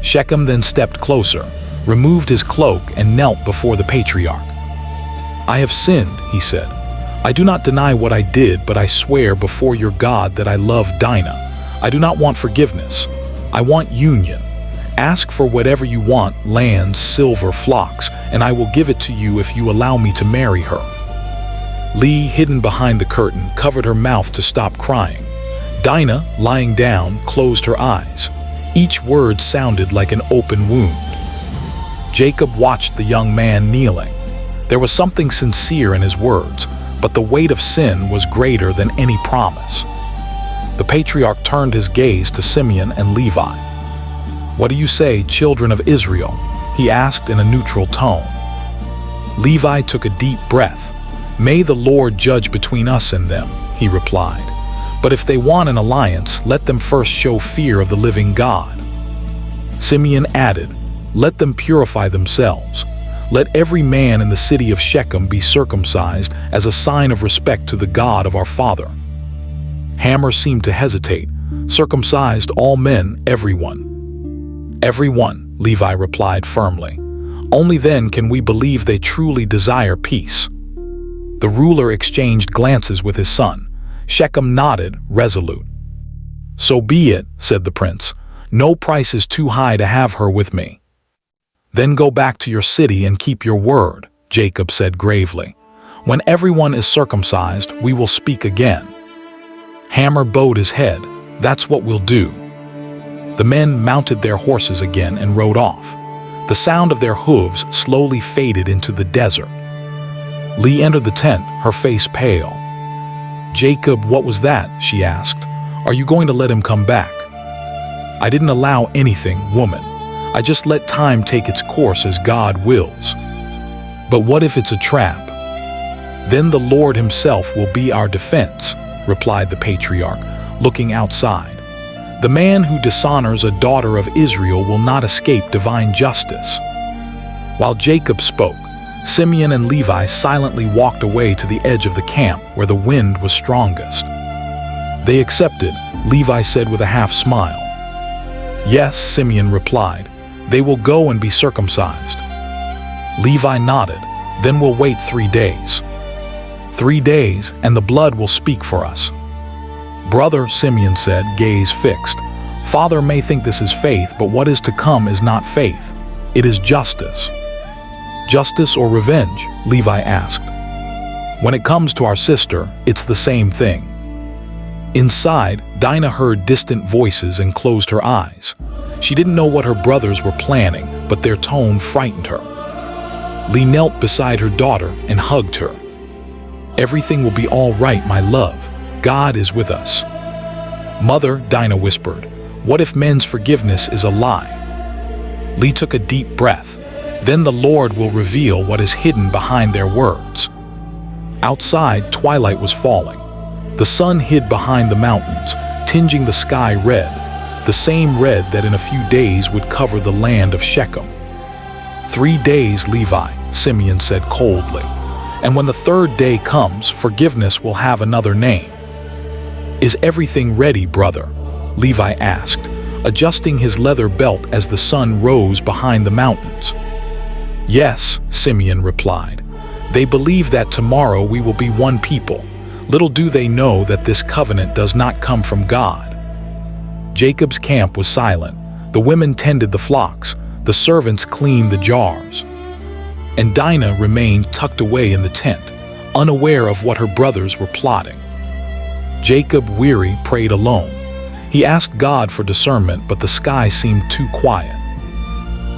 Shechem then stepped closer, removed his cloak, and knelt before the patriarch. I have sinned, he said. I do not deny what I did, but I swear before your God that I love Dinah. I do not want forgiveness. I want union. Ask for whatever you want, lands, silver, flocks, and I will give it to you if you allow me to marry her. Leah, hidden behind the curtain, covered her mouth to stop crying. Dinah, lying down, closed her eyes. Each word sounded like an open wound. Jacob watched the young man kneeling. There was something sincere in his words, but the weight of sin was greater than any promise. The patriarch turned his gaze to Simeon and Levi. What do you say, children of Israel? He asked in a neutral tone. Levi took a deep breath. May the Lord judge between us and them, he replied. But if they want an alliance, let them first show fear of the living God. Simeon added, let them purify themselves. Let every man in the city of Shechem be circumcised as a sign of respect to the God of our father. Hammer seemed to hesitate. Circumcised all men, everyone. Everyone, Levi replied firmly. Only then can we believe they truly desire peace. The ruler exchanged glances with his son. Shechem nodded, resolute. So be it, said the prince. No price is too high to have her with me. Then go back to your city and keep your word, Jacob said gravely. When everyone is circumcised, we will speak again. Hammer bowed his head. That's what we'll do. The men mounted their horses again and rode off. The sound of their hooves slowly faded into the desert. Leah entered the tent, her face pale. Jacob, what was that? She asked. Are you going to let him come back? I didn't allow anything, woman. I just let time take its course as God wills. But what if it's a trap? Then the Lord himself will be our defense, replied the patriarch, looking outside. The man who dishonors a daughter of Israel will not escape divine justice. While Jacob spoke, Simeon and Levi silently walked away to the edge of the camp where the wind was strongest. They accepted, Levi said with a half smile. Yes, Simeon replied, they will go and be circumcised. Levi nodded, then we'll wait 3 days. 3 days, and the blood will speak for us. Brother, Simeon said, gaze fixed. Father may think this is faith, but what is to come is not faith. It is justice. Justice or revenge? Levi asked. When it comes to our sister, it's the same thing. Inside, Dinah heard distant voices and closed her eyes. She didn't know what her brothers were planning, but their tone frightened her. Lee knelt beside her daughter and hugged her. Everything will be all right, my love. God is with us. Mother, Dinah whispered, what if men's forgiveness is a lie? Lee took a deep breath. Then the Lord will reveal what is hidden behind their words. Outside, twilight was falling. The sun hid behind the mountains, tinging the sky red, the same red that in a few days would cover the land of Shechem. 3 days, Levi, Simeon said coldly, and when the 3rd day comes, forgiveness will have another name. Is everything ready, brother? Levi asked, adjusting his leather belt as the sun rose behind the mountains. Yes, Simeon replied. They believe that tomorrow we will be one people. Little do they know that this covenant does not come from God. Jacob's camp was silent. The women tended the flocks. The servants cleaned the jars. And Dinah remained tucked away in the tent, unaware of what her brothers were plotting. Jacob, weary, prayed alone. He asked God for discernment, but the sky seemed too quiet.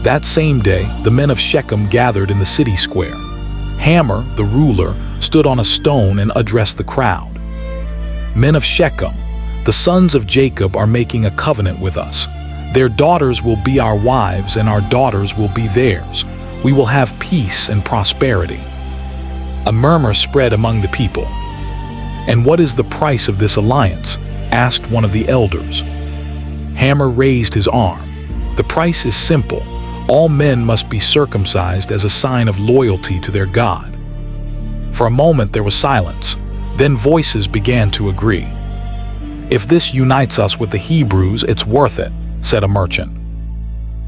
That same day, the men of Shechem gathered in the city square. Hammer, the ruler, stood on a stone and addressed the crowd. Men of Shechem, the sons of Jacob are making a covenant with us. Their daughters will be our wives, and our daughters will be theirs. We will have peace and prosperity. A murmur spread among the people. And what is the price of this alliance? Asked one of the elders. Hammer raised his arm. The price is simple. All men must be circumcised as a sign of loyalty to their God. For a moment there was silence. Then voices began to agree. If this unites us with the Hebrews, it's worth it, said a merchant.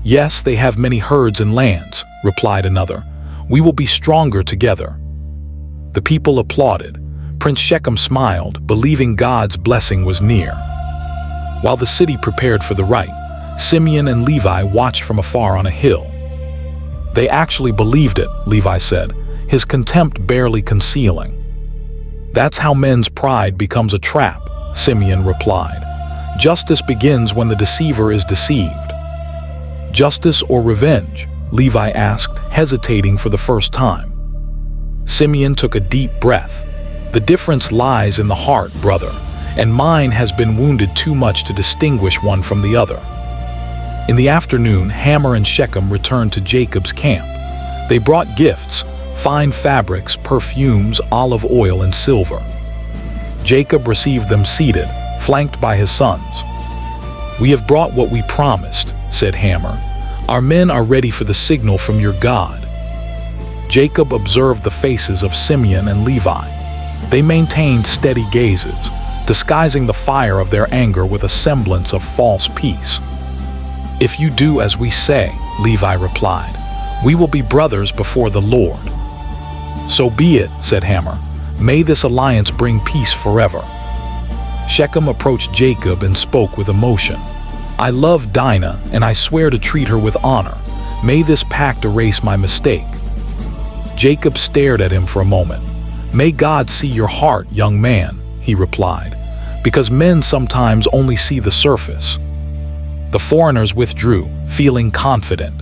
Yes, they have many herds and lands, replied another. We will be stronger together. The people applauded. Prince Shechem smiled, believing God's blessing was near. While the city prepared for the rite, Simeon and Levi watched from afar on a hill. They actually believed it, Levi said, his contempt barely concealing. That's how men's pride becomes a trap, Simeon replied. Justice begins when the deceiver is deceived. Justice or revenge? Levi asked, hesitating for the first time. Simeon took a deep breath. The difference lies in the heart, brother, and mine has been wounded too much to distinguish one from the other. In the afternoon, Hammer and Shechem returned to Jacob's camp. They brought gifts, fine fabrics, perfumes, olive oil, and silver. Jacob received them seated, flanked by his sons. We have brought what we promised, said Hammer. Our men are ready for the signal from your God. Jacob observed the faces of Simeon and Levi. They maintained steady gazes, disguising the fire of their anger with a semblance of false peace. If you do as we say, Levi replied, we will be brothers before the Lord. So be it, said Hammer. May this alliance bring peace forever. Shechem approached Jacob and spoke with emotion. I love Dinah, and I swear to treat her with honor. May this pact erase my mistake. Jacob stared at him for a moment. May God see your heart, young man, he replied, because men sometimes only see the surface. The foreigners withdrew, feeling confident.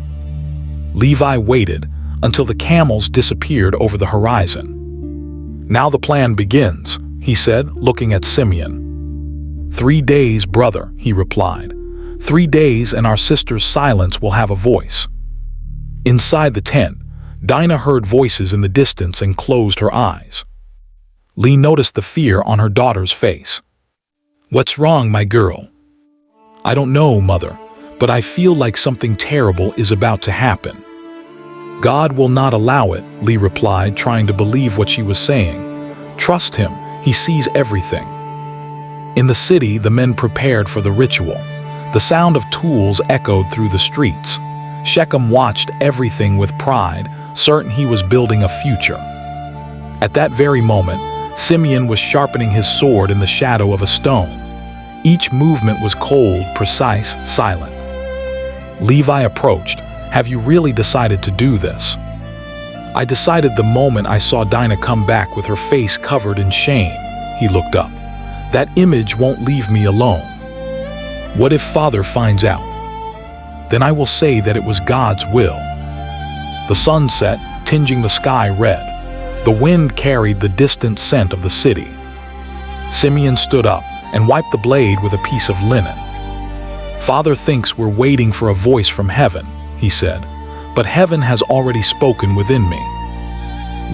Levi waited until the camels disappeared over the horizon. Now the plan begins, he said, looking at Simeon. 3 days, brother, he replied. 3 days and our sister's silence will have a voice. Inside the tent, Dinah heard voices in the distance and closed her eyes. Lee noticed the fear on her daughter's face. What's wrong, my girl? "I don't know, Mother, but I feel like something terrible is about to happen." "God will not allow it," Lee replied, trying to believe what she was saying. "Trust him, he sees everything." In the city, the men prepared for the ritual. The sound of tools echoed through the streets. Shechem watched everything with pride, certain he was building a future. At that very moment, Simeon was sharpening his sword in the shadow of a stone. Each movement was cold, precise, silent. Levi approached. "Have you really decided to do this?" "I decided the moment I saw Dinah come back with her face covered in shame." He looked up. "That image won't leave me alone. What if Father finds out? Then I will say that it was God's will." The sun set, tinging the sky red. The wind carried the distant scent of the city. Simeon stood up and wiped the blade with a piece of linen. "Father thinks we're waiting for a voice from heaven," he said, "but heaven has already spoken within me."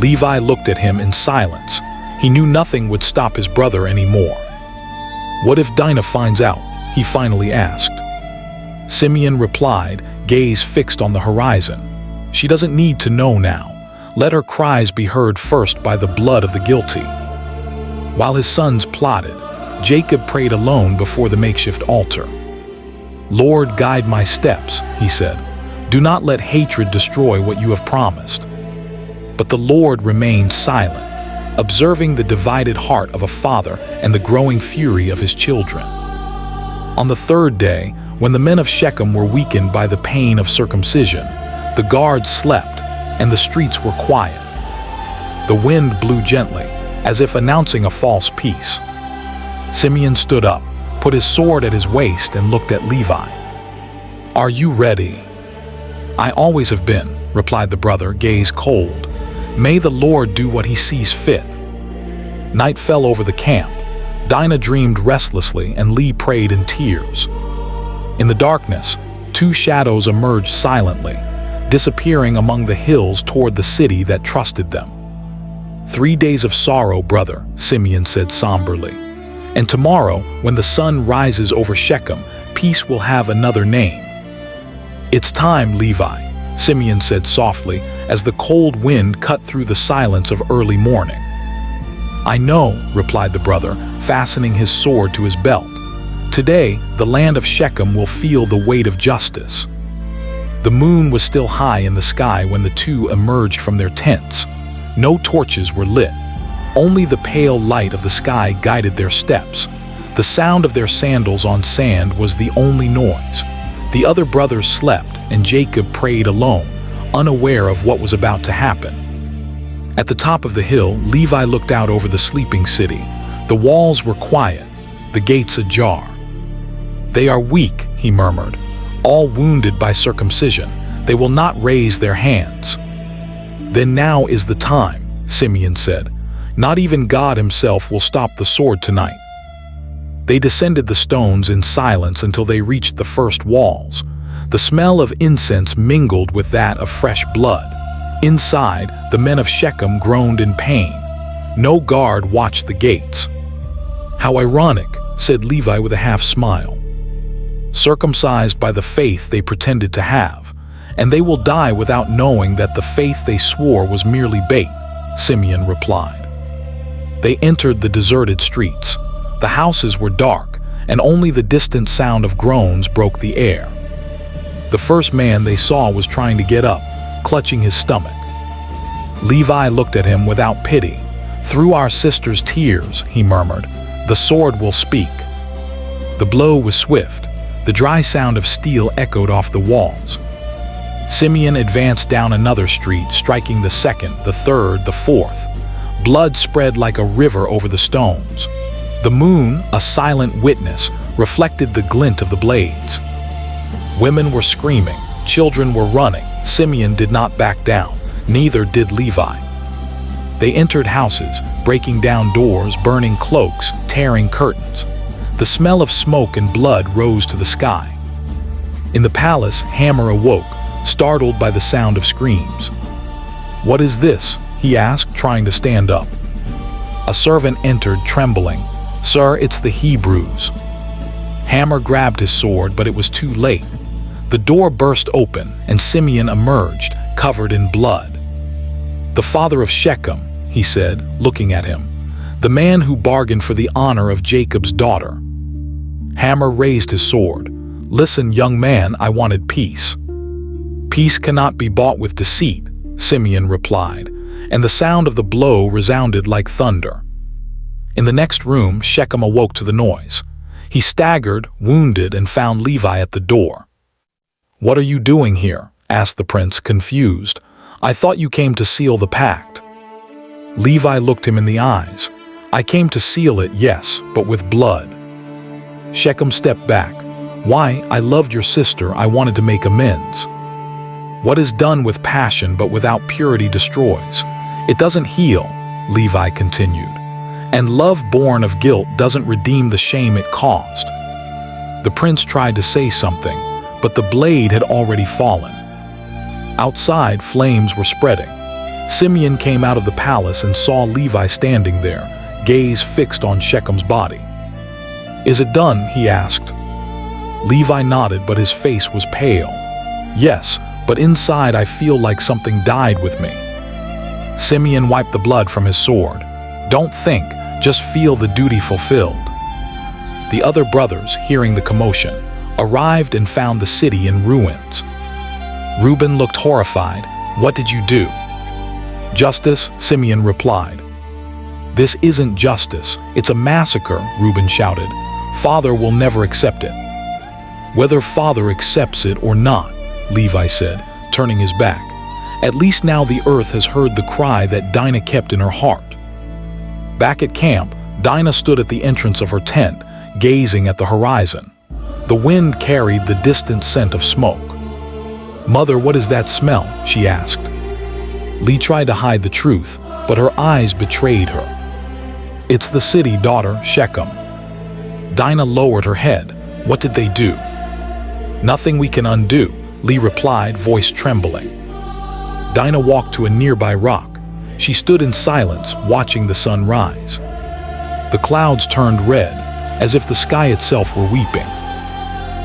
Levi looked at him in silence. He knew nothing would stop his brother anymore. "What if Dinah finds out?" he finally asked. Simeon replied, gaze fixed on the horizon. "She doesn't need to know now. Let her cries be heard first by the blood of the guilty." While his sons plotted, Jacob prayed alone before the makeshift altar. "Lord, guide my steps," he said. "Do not let hatred destroy what you have promised." But the Lord remained silent, observing the divided heart of a father and the growing fury of his children. On the third day, when the men of Shechem were weakened by the pain of circumcision, the guards slept, and the streets were quiet. The wind blew gently, as if announcing a false peace. Simeon stood up, put his sword at his waist, and looked at Levi. "Are you ready?" "I always have been," replied the brother, gaze cold. "May the Lord do what he sees fit." Night fell over the camp. Dinah dreamed restlessly, and Lee prayed in tears. In the darkness, two shadows emerged silently, disappearing among the hills toward the city that trusted them. "3 days of sorrow, brother," Simeon said somberly. "And tomorrow, when the sun rises over Shechem, peace will have another name." "It's time, Levi," Simeon said softly, as the cold wind cut through the silence of early morning. "I know," replied the brother, fastening his sword to his belt. "Today, the land of Shechem will feel the weight of justice." The moon was still high in the sky when the two emerged from their tents. No torches were lit. Only the pale light of the sky guided their steps. The sound of their sandals on sand was the only noise. The other brothers slept, and Jacob prayed alone, unaware of what was about to happen. At the top of the hill, Levi looked out over the sleeping city. The walls were quiet, the gates ajar. "They are weak," he murmured, "all wounded by circumcision. They will not raise their hands." "Then now is the time," Simeon said. "Not even God himself will stop the sword tonight." They descended the stones in silence until they reached the first walls. The smell of incense mingled with that of fresh blood. Inside, the men of Shechem groaned in pain. No guard watched the gates. "How ironic," said Levi with a half-smile. "Circumcised by the faith they pretended to have, and they will die without knowing that the faith they swore was merely bait," Simeon replied. They entered the deserted streets. The houses were dark, and only the distant sound of groans broke the air. The first man they saw was trying to get up, clutching his stomach. Levi looked at him without pity. "Through our sister's tears," he murmured, "the sword will speak." The blow was swift. The dry sound of steel echoed off the walls. Simeon advanced down another street, striking the second, the third, the fourth. Blood spread like a river over the stones. The moon, a silent witness, reflected the glint of the blades. Women were screaming, children were running. Simeon did not back down, neither did Levi. They entered houses, breaking down doors, burning cloaks, tearing curtains. The smell of smoke and blood rose to the sky. In the palace, Hammer awoke, startled by the sound of screams. "What is this?" he asked, trying to stand up. A servant entered, trembling. "Sir, it's the Hebrews." Hammer grabbed his sword, but it was too late. The door burst open, and Simeon emerged, covered in blood. "The father of Shechem," he said, looking at him. "The man who bargained for the honor of Jacob's daughter." Hammer raised his sword. "Listen, young man, I wanted peace." "Peace cannot be bought with deceit," Simeon replied, and the sound of the blow resounded like thunder. In the next room, Shechem awoke to the noise. He staggered, wounded, and found Levi at the door. "What are you doing here?" asked the prince, confused. "I thought you came to seal the pact." Levi looked him in the eyes. "I came to seal it, yes, but with blood." Shechem stepped back. "Why? I loved your sister. I wanted to make amends." "What is done with passion but without purity destroys. It doesn't heal," Levi continued. "And love born of guilt doesn't redeem the shame it caused." The prince tried to say something, but the blade had already fallen. Outside, flames were spreading. Simeon came out of the palace and saw Levi standing there, gaze fixed on Shechem's body. "Is it done?" he asked. Levi nodded, but his face was pale. "Yes, but inside I feel like something died with me." Simeon wiped the blood from his sword. "Don't think, just feel the duty fulfilled." The other brothers, hearing the commotion, arrived and found the city in ruins. Reuben looked horrified. "What did you do?" "Justice," Simeon replied. "This isn't justice, it's a massacre," Reuben shouted. "Father will never accept it." "Whether father accepts it or not," Levi said, turning his back. "At least now the earth has heard the cry that Dinah kept in her heart." Back at camp, Dinah stood at the entrance of her tent, gazing at the horizon. The wind carried the distant scent of smoke. "Mother, what is that smell?" she asked. Lee tried to hide the truth, but her eyes betrayed her. "It's the city, daughter, Shechem." Dinah lowered her head. "What did they do?" "Nothing we can undo," Lee replied, voice trembling. Dinah walked to a nearby rock. She stood in silence, watching the sun rise. The clouds turned red, as if the sky itself were weeping.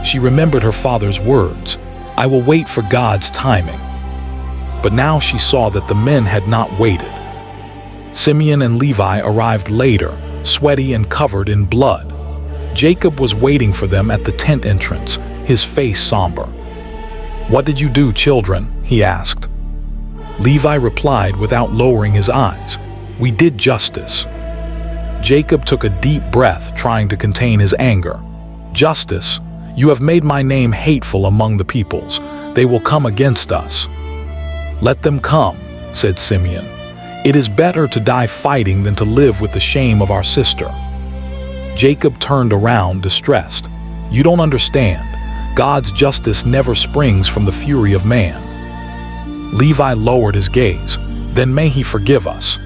She remembered her father's words, "I will wait for God's timing." But now she saw that the men had not waited. Simeon and Levi arrived later, sweaty and covered in blood. Jacob was waiting for them at the tent entrance, his face somber. "What did you do, children?" he asked. Levi replied without lowering his eyes, "We did justice." Jacob took a deep breath, trying to contain his anger. "Justice? You have made my name hateful among the peoples. They will come against us." "Let them come," said Simeon. "It is better to die fighting than to live with the shame of our sister." Jacob turned around, distressed. "You don't understand. God's justice never springs from the fury of man." Levi lowered his gaze. "Then may he forgive us."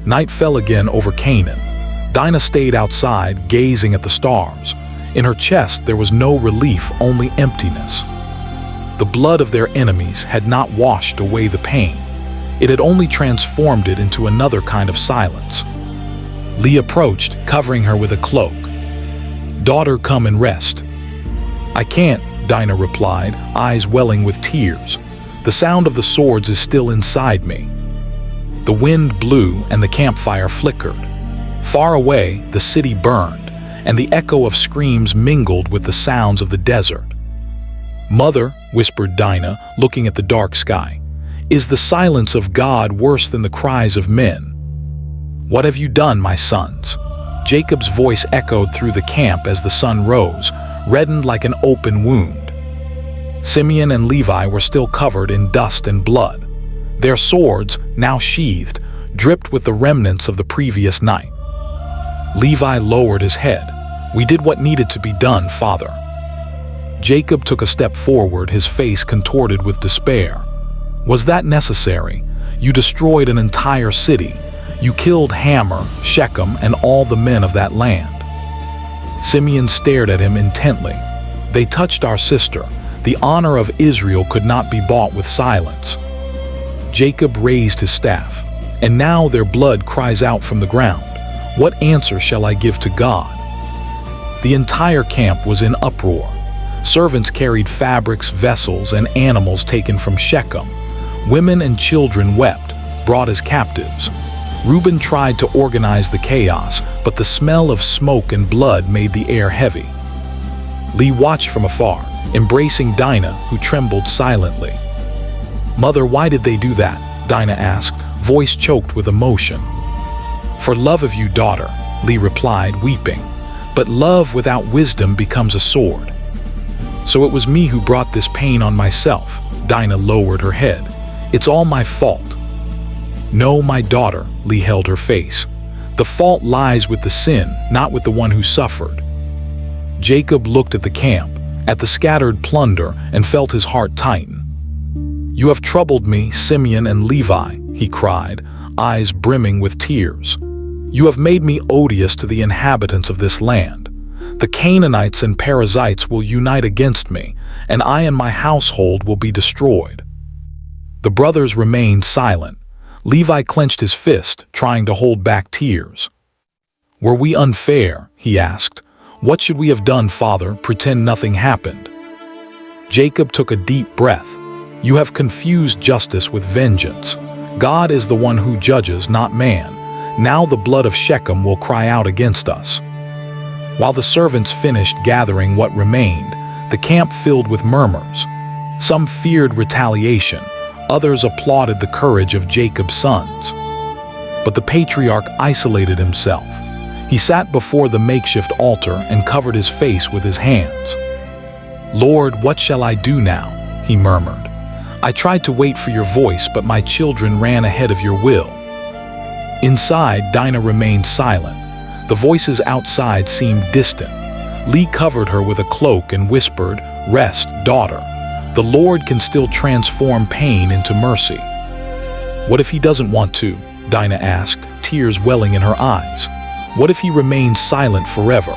Night fell again over Canaan. Dinah stayed outside, gazing at the stars. In her chest there was no relief, only emptiness. The blood of their enemies had not washed away the pain. It had only transformed it into another kind of silence. Lee approached, covering her with a cloak. "Daughter, come and rest." "I can't," Dinah replied, eyes welling with tears. "The sound of the swords is still inside me." The wind blew and the campfire flickered. Far away, the city burned, and the echo of screams mingled with the sounds of the desert. "Mother," whispered Dinah, looking at the dark sky, "is the silence of God worse than the cries of men?" "What have you done, my sons?" Jacob's voice echoed through the camp as the sun rose, reddened like an open wound. Simeon and Levi were still covered in dust and blood. Their swords, now sheathed, dripped with the remnants of the previous night. Levi lowered his head. "We did what needed to be done, Father." Jacob took a step forward, his face contorted with despair. "Was that necessary? You destroyed an entire city. You killed Hammer, Shechem, and all the men of that land." Simeon stared at him intently. "They touched our sister. The honor of Israel could not be bought with silence." Jacob raised his staff. "And now their blood cries out from the ground. What answer shall I give to God?" The entire camp was in uproar. Servants carried fabrics, vessels, and animals taken from Shechem. Women and children wept, brought as captives. Reuben tried to organize the chaos, but the smell of smoke and blood made the air heavy. Leah watched from afar, embracing Dinah, who trembled silently. "Mother, why did they do that?" Dinah asked, voice choked with emotion. "For love of you, daughter," Leah replied, weeping. "But love without wisdom becomes a sword." "So it was me who brought this pain on myself." Dinah lowered her head. "It's all my fault." "No, my daughter," Leah held her face. "The fault lies with the sin, not with the one who suffered." Jacob looked at the camp, at the scattered plunder, and felt his heart tighten. "You have troubled me, Simeon and Levi," he cried, eyes brimming with tears. "You have made me odious to the inhabitants of this land. The Canaanites and Perizzites will unite against me, and I and my household will be destroyed." The brothers remained silent. Levi clenched his fist, trying to hold back tears. "Were we unfair?" he asked. "What should we have done, Father? Pretend nothing happened?" Jacob took a deep breath. "You have confused justice with vengeance. God is the one who judges, not man. Now the blood of Shechem will cry out against us." While the servants finished gathering what remained, the camp filled with murmurs. Some feared retaliation, others applauded the courage of Jacob's sons. But the patriarch isolated himself. He sat before the makeshift altar and covered his face with his hands. "Lord, what shall I do now?" he murmured. "I tried to wait for your voice, but my children ran ahead of your will." Inside, Dinah remained silent. The voices outside seemed distant. Leah covered her with a cloak and whispered, "Rest, daughter. The Lord can still transform pain into mercy." "What if he doesn't want to?" Dinah asked, tears welling in her eyes. "What if he remains silent forever?"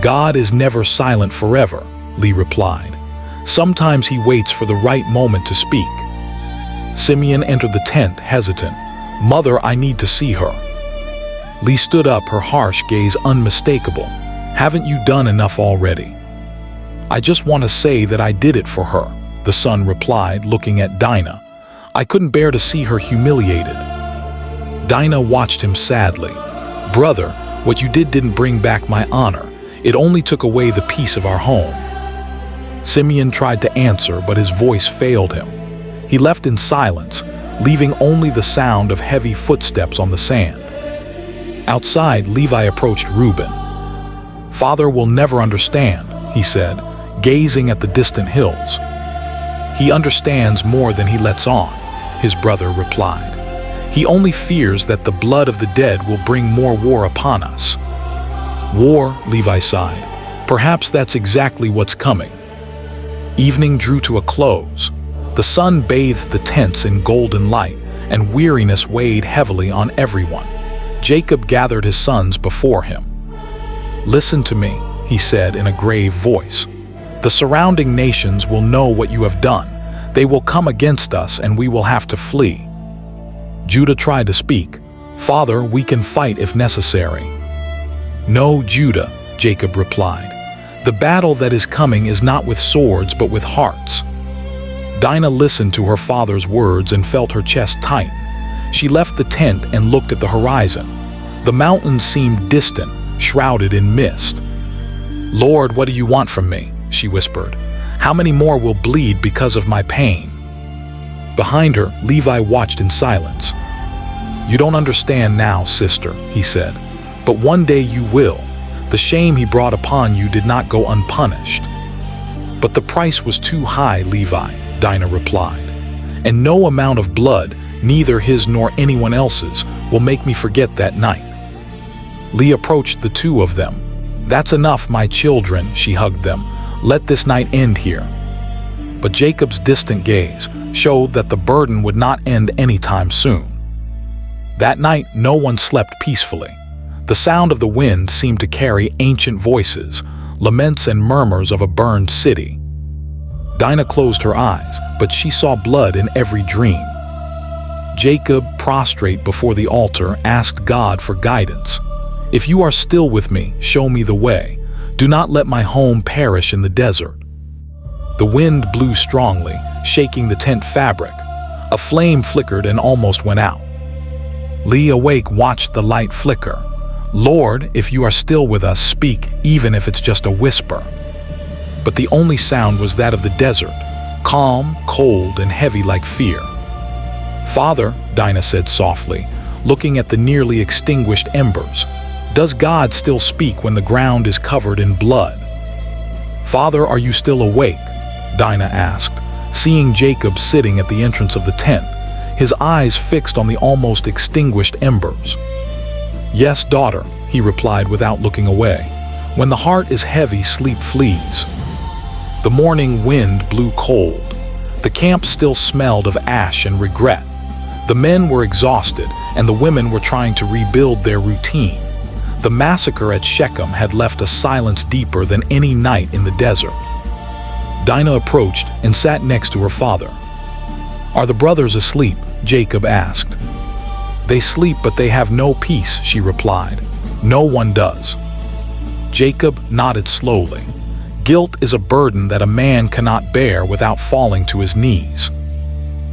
"God is never silent forever," Leah replied. "Sometimes he waits for the right moment to speak." Simeon entered the tent, hesitant. "Mother, I need to see her." Leah stood up, her harsh gaze unmistakable. "Haven't you done enough already?" "I just want to say that I did it for her," the son replied, looking at Dinah. "I couldn't bear to see her humiliated." Dinah watched him sadly. "Brother, what you did didn't bring back my honor. It only took away the peace of our home." Simeon tried to answer, but his voice failed him. He left in silence, leaving only the sound of heavy footsteps on the sand. Outside, Levi approached Reuben. "Father will never understand," he said, gazing at the distant hills. "He understands more than he lets on," his brother replied. "He only fears that the blood of the dead will bring more war upon us." "War," Levi sighed. "Perhaps that's exactly what's coming." Evening drew to a close. The sun bathed the tents in golden light, and weariness weighed heavily on everyone. Jacob gathered his sons before him. "Listen to me," he said in a grave voice. "The surrounding nations will know what you have done. They will come against us, and we will have to flee." Judah tried to speak. "Father, we can fight if necessary." "No, Judah," Jacob replied. "The battle that is coming is not with swords, but with hearts." Dinah listened to her father's words and felt her chest tighten. She left the tent and looked at the horizon. The mountains seemed distant, shrouded in mist. "Lord, what do you want from me?" she whispered. "How many more will bleed because of my pain?" Behind her, Levi watched in silence. "You don't understand now, sister," he said, "but one day you will. The shame he brought upon you did not go unpunished." "But the price was too high, Levi," Dinah replied. "And no amount of blood, neither his nor anyone else's, will make me forget that night." Leah approached the two of them. "That's enough, my children," she hugged them. "Let this night end here." But Jacob's distant gaze showed that the burden would not end anytime soon. That night, no one slept peacefully. The sound of the wind seemed to carry ancient voices, laments and murmurs of a burned city. Dinah closed her eyes, but she saw blood in every dream. Jacob, prostrate before the altar, asked God for guidance. "If you are still with me, show me the way. Do not let my home perish in the desert." The wind blew strongly, shaking the tent fabric. A flame flickered and almost went out. Lee, awake, watched the light flicker. "Lord, if you are still with us, speak, even if it's just a whisper." But the only sound was that of the desert, calm, cold, and heavy like fear. "Father," Dinah said softly, looking at the nearly extinguished embers, "does God still speak when the ground is covered in blood?" "Father, are you still awake?" Dinah asked, seeing Jacob sitting at the entrance of the tent, his eyes fixed on the almost extinguished embers. "Yes, daughter," he replied without looking away. "When the heart is heavy, sleep flees." The morning wind blew cold. The camp still smelled of ash and regret. The men were exhausted, and the women were trying to rebuild their routine. The massacre at Shechem had left a silence deeper than any night in the desert. Dinah approached and sat next to her father. "Are the brothers asleep?" Jacob asked. "They sleep, but they have no peace," she replied. "No one does." Jacob nodded slowly. Guilt is a burden that a man cannot bear without falling to his knees.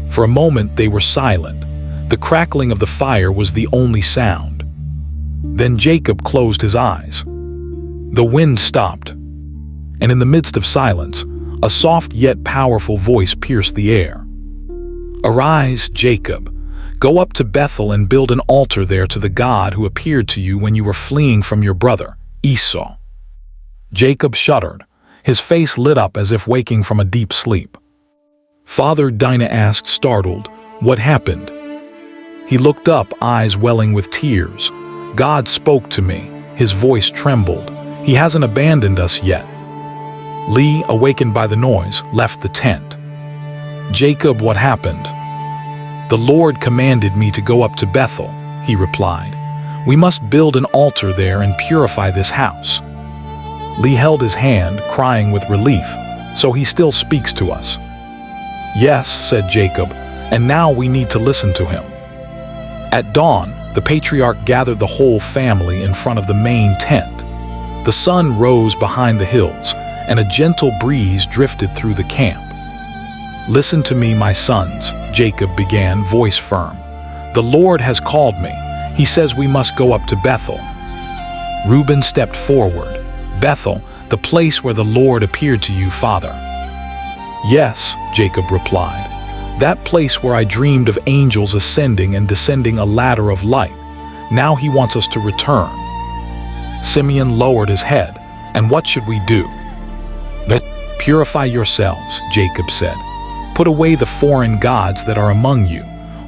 For a moment they were silent. The crackling of the fire was the only sound. Then Jacob closed his eyes. The wind stopped, and in the midst of silence, a soft yet powerful voice pierced the air. "Arise, Jacob. Go up to Bethel and build an altar there to the God who appeared to you when you were fleeing from your brother, Esau." Jacob shuddered. His face lit up as if waking from a deep sleep. "Father," Dinah asked, startled, "what happened?" He looked up, eyes welling with tears. "God spoke to me." His voice trembled. "He hasn't abandoned us yet." Lee, awakened by the noise, left the tent. "Jacob, what happened?" "The Lord commanded me to go up to Bethel," he replied. "We must build an altar there and purify this house." Lee held his hand, crying with relief. "So he still speaks to us?" "Yes," said Jacob, "and now we need to listen to him." At dawn, the patriarch gathered the whole family in front of the main tent. The sun rose behind the hills, and a gentle breeze drifted through the camp. "Listen to me, my sons," Jacob began, voice firm. "The Lord has called me. He says we must go up to Bethel." Reuben stepped forward. "Bethel, the place where the Lord appeared to you, father." "Yes," Jacob replied. "That place where I dreamed of angels ascending and descending a ladder of light. Now he wants us to return." Simeon lowered his head. "And what should we do?" "Purify yourselves," Jacob said. "Put away the foreign gods that are among you.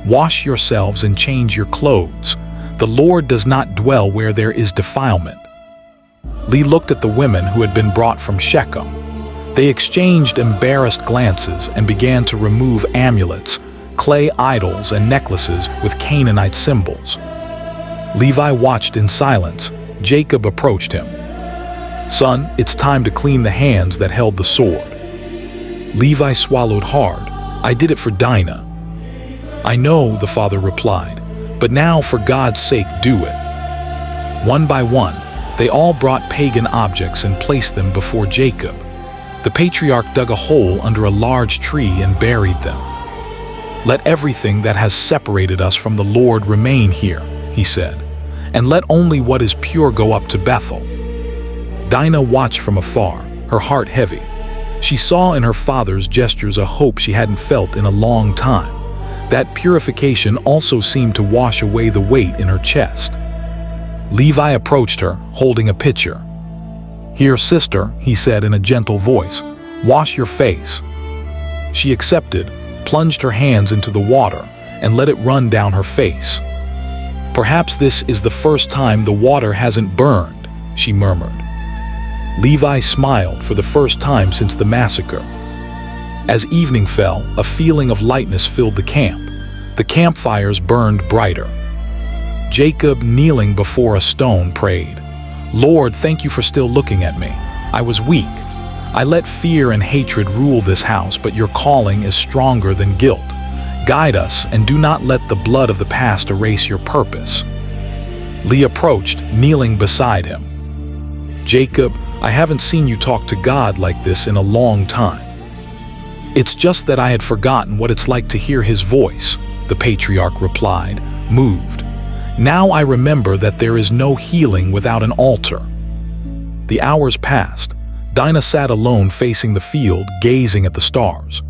Wash yourselves and change your clothes. The Lord does not dwell where there is defilement." Lee looked at the women who had been brought from Shechem. They exchanged embarrassed glances and began to remove amulets, clay idols, and necklaces with Canaanite symbols. Levi watched in silence. Jacob approached him. "Son, it's time to clean the hands that held the sword." Levi swallowed hard. "I did it for Dinah." "I know," the father replied, "but now for God's sake do it." One by one, they all brought pagan objects and placed them before Jacob. The patriarch dug a hole under a large tree and buried them. "Let everything that has separated us from the Lord remain here," he said, "and let only what is pure go up to Bethel." Dinah watched from afar, her heart heavy. She saw in her father's gestures a hope she hadn't felt in a long time. That purification also seemed to wash away the weight in her chest. Levi approached her, holding a pitcher. "Here, sister," he said in a gentle voice, "wash your face." She accepted, plunged her hands into the water, and let it run down her face. "Perhaps this is the first time the water hasn't burned," she murmured. Levi smiled for the first time since the massacre. As evening fell, a feeling of lightness filled the camp. The campfires burned brighter. Jacob, kneeling before a stone, prayed, "Lord, thank you for still looking at me. I was weak. I let fear and hatred rule this house, but your calling is stronger than guilt. Guide us and do not let the blood of the past erase your purpose." Lee approached, kneeling beside him. "Jacob, I haven't seen you talk to God like this in a long time." "It's just that I had forgotten what it's like to hear his voice," the patriarch replied, moved. "Now I remember that there is no healing without an altar." The hours passed. Dinah sat alone facing the field, gazing at the stars.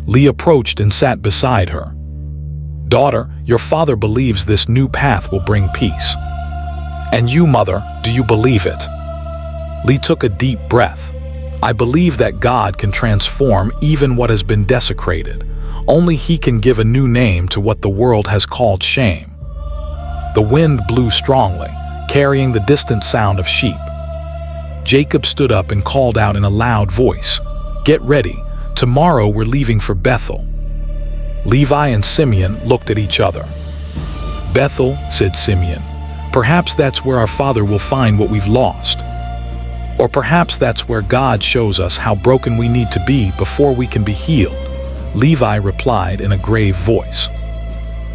Lee approached and sat beside her. "Daughter, your father believes this new path will bring peace. And you, mother, do you believe it?" Lee took a deep breath. "I believe that God can transform even what has been desecrated. Only He can give a new name to what the world has called shame." The wind blew strongly, carrying the distant sound of sheep. Jacob stood up and called out in a loud voice, "Get ready. Tomorrow we're leaving for Bethel." Levi and Simeon looked at each other. "Bethel," said Simeon. "Perhaps that's where our father will find what we've lost. Or perhaps that's where God shows us how broken we need to be before we can be healed," Levi replied in a grave voice.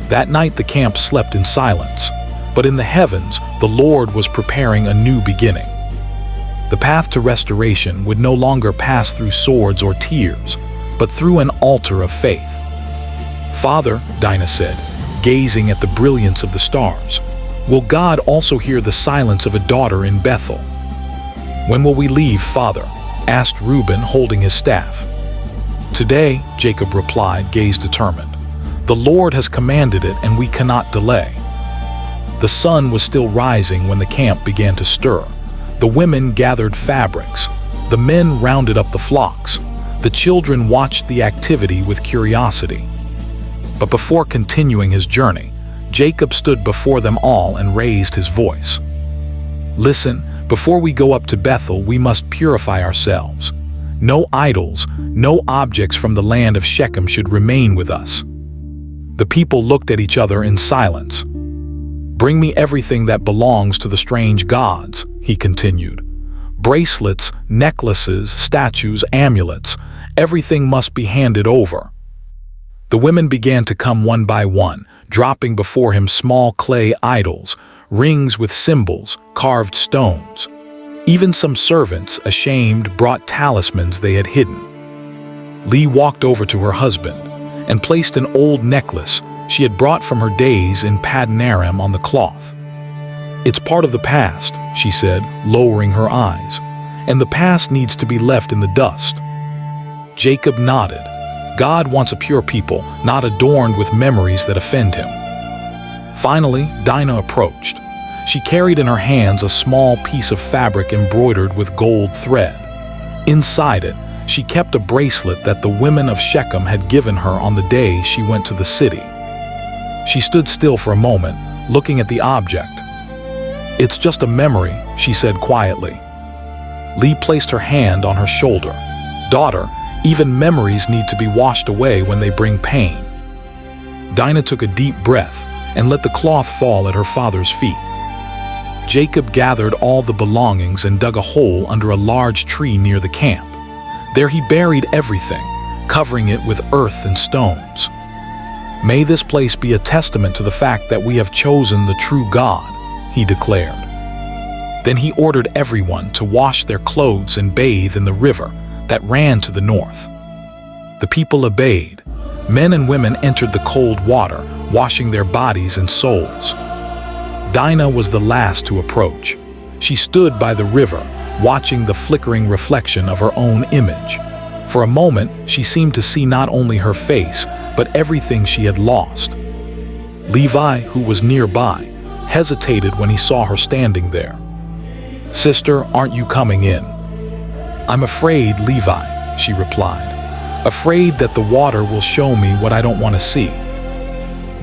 That night the camp slept in silence, but in the heavens the Lord was preparing a new beginning. The path to restoration would no longer pass through swords or tears, but through an altar of faith. "Father," Dinah said, gazing at the brilliance of the stars, "will God also hear the silence of a daughter in Bethel?" "When will we leave, Father?" asked Reuben, holding his staff. "Today," Jacob replied, gaze determined. "The Lord has commanded it, and we cannot delay." The sun was still rising when the camp began to stir. The women gathered fabrics. The men rounded up the flocks. The children watched the activity with curiosity. But before continuing his journey, Jacob stood before them all and raised his voice. "Listen, before we go up to Bethel, we must purify ourselves. No idols, no objects from the land of Shechem should remain with us." The people looked at each other in silence. "Bring me everything that belongs to the strange gods," he continued. "Bracelets, necklaces, statues, amulets, everything must be handed over." The women began to come one by one, dropping before him small clay idols, rings with symbols, carved stones. Even some servants, ashamed, brought talismans they had hidden. Lee walked over to her husband and placed an old necklace she had brought from her days in Paddan Aram on the cloth. "It's part of the past," she said, lowering her eyes, "and the past needs to be left in the dust." Jacob nodded. God wants a pure people, not adorned with memories that offend him. Finally, Dinah approached. She carried in her hands a small piece of fabric embroidered with gold thread. Inside it, she kept a bracelet that the women of Shechem had given her on the day she went to the city. She stood still for a moment, looking at the object. "It's just a memory," she said quietly. Lee placed her hand on her shoulder. "Daughter, even memories need to be washed away when they bring pain." Dinah took a deep breath and let the cloth fall at her father's feet. Jacob gathered all the belongings and dug a hole under a large tree near the camp. There he buried everything, covering it with earth and stones. "May this place be a testament to the fact that we have chosen the true God," he declared. Then he ordered everyone to wash their clothes and bathe in the river that ran to the north. The people obeyed. Men and women entered the cold water, washing their bodies and souls. Dinah was the last to approach. She stood by the river, watching the flickering reflection of her own image. For a moment, she seemed to see not only her face, but everything she had lost. Levi, who was nearby, hesitated when he saw her standing there. "Sister, aren't you coming in?" "I'm afraid, Levi," she replied. "Afraid that the water will show me what I don't want to see."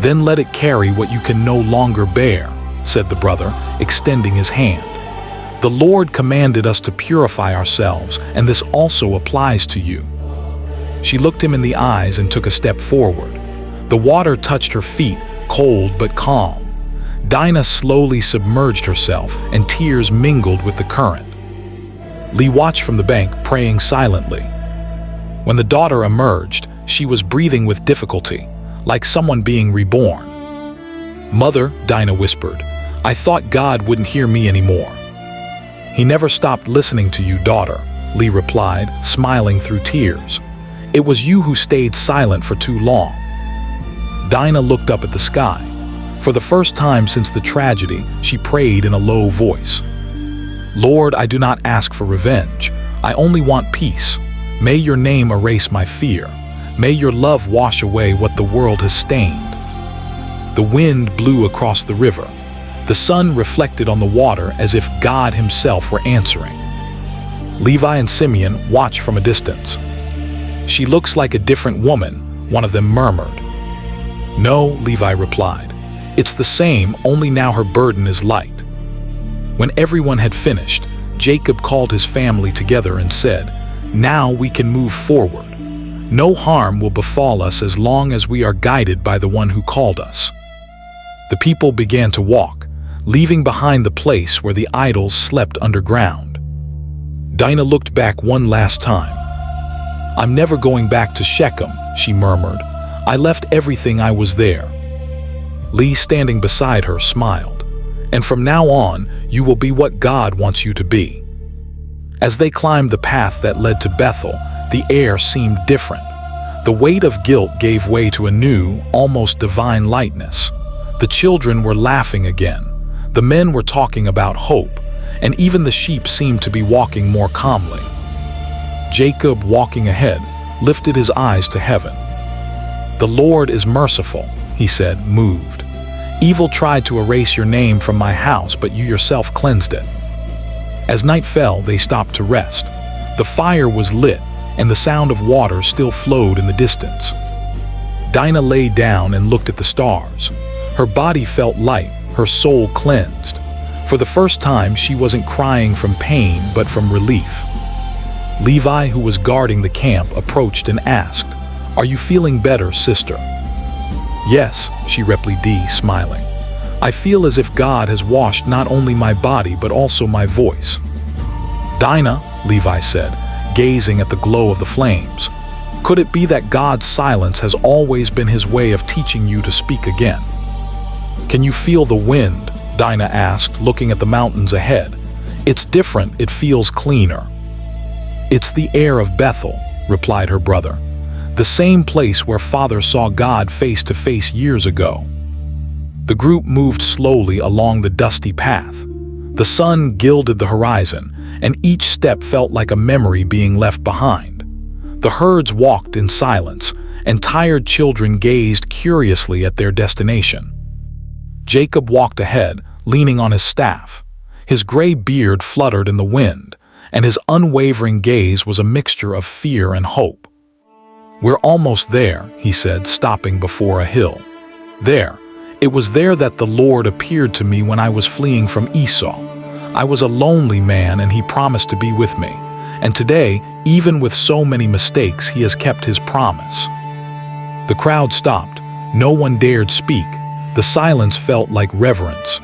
"Then let it carry what you can no longer bear," said the brother, extending his hand. "The Lord commanded us to purify ourselves, and this also applies to you." She looked him in the eyes and took a step forward. The water touched her feet, cold but calm. Dinah slowly submerged herself, and tears mingled with the current. Lee watched from the bank, praying silently. When the daughter emerged, she was breathing with difficulty, like someone being reborn. "Mother," Dinah whispered, "I thought God wouldn't hear me anymore." "He never stopped listening to you, daughter," Lee replied, smiling through tears. "It was you who stayed silent for too long." Dinah looked up at the sky. For the first time since the tragedy, she prayed in a low voice. "Lord, I do not ask for revenge. I only want peace. May your name erase my fear. May your love wash away what the world has stained." The wind blew across the river. The sun reflected on the water as if God himself were answering. Levi and Simeon watched from a distance. "She looks like a different woman," one of them murmured. "No," Levi replied. "It's the same, only now her burden is light." When everyone had finished, Jacob called his family together and said, "Now we can move forward. No harm will befall us as long as we are guided by the one who called us." The people began to walk, leaving behind the place where the idols slept underground. Dinah looked back one last time. "I'm never going back to Shechem," she murmured. "I left everything I was there." Lee, standing beside her, smiled. "And from now on, you will be what God wants you to be." As they climbed the path that led to Bethel, the air seemed different. The weight of guilt gave way to a new, almost divine lightness. The children were laughing again. The men were talking about hope, and even the sheep seemed to be walking more calmly. Jacob, walking ahead, lifted his eyes to heaven. "The Lord is merciful," he said, moved. "Evil tried to erase your name from my house, but you yourself cleansed it." As night fell, they stopped to rest. The fire was lit, and the sound of water still flowed in the distance. Dinah lay down and looked at the stars. Her body felt light, her soul cleansed. For the first time, she wasn't crying from pain, but from relief. Levi, who was guarding the camp, approached and asked, "Are you feeling better, sister?" "Yes," she replied, smiling. "I feel as if God has washed not only my body, but also my voice." "Dinah," Levi said, gazing at the glow of the flames, "could it be that God's silence has always been his way of teaching you to speak again?" "Can you feel the wind?" Dinah asked, looking at the mountains ahead. "It's different, it feels cleaner." "It's the air of Bethel," replied her brother. "The same place where Father saw God face to face years ago." The group moved slowly along the dusty path. The sun gilded the horizon, and each step felt like a memory being left behind. The herds walked in silence, and tired children gazed curiously at their destination. Jacob walked ahead, leaning on his staff. His gray beard fluttered in the wind, and his unwavering gaze was a mixture of fear and hope. "We're almost there," he said, stopping before a hill. "There. It was there that the Lord appeared to me when I was fleeing from Esau. I was a lonely man, and he promised to be with me. And today, even with so many mistakes, he has kept his promise." The crowd stopped. No one dared speak. The silence felt like reverence.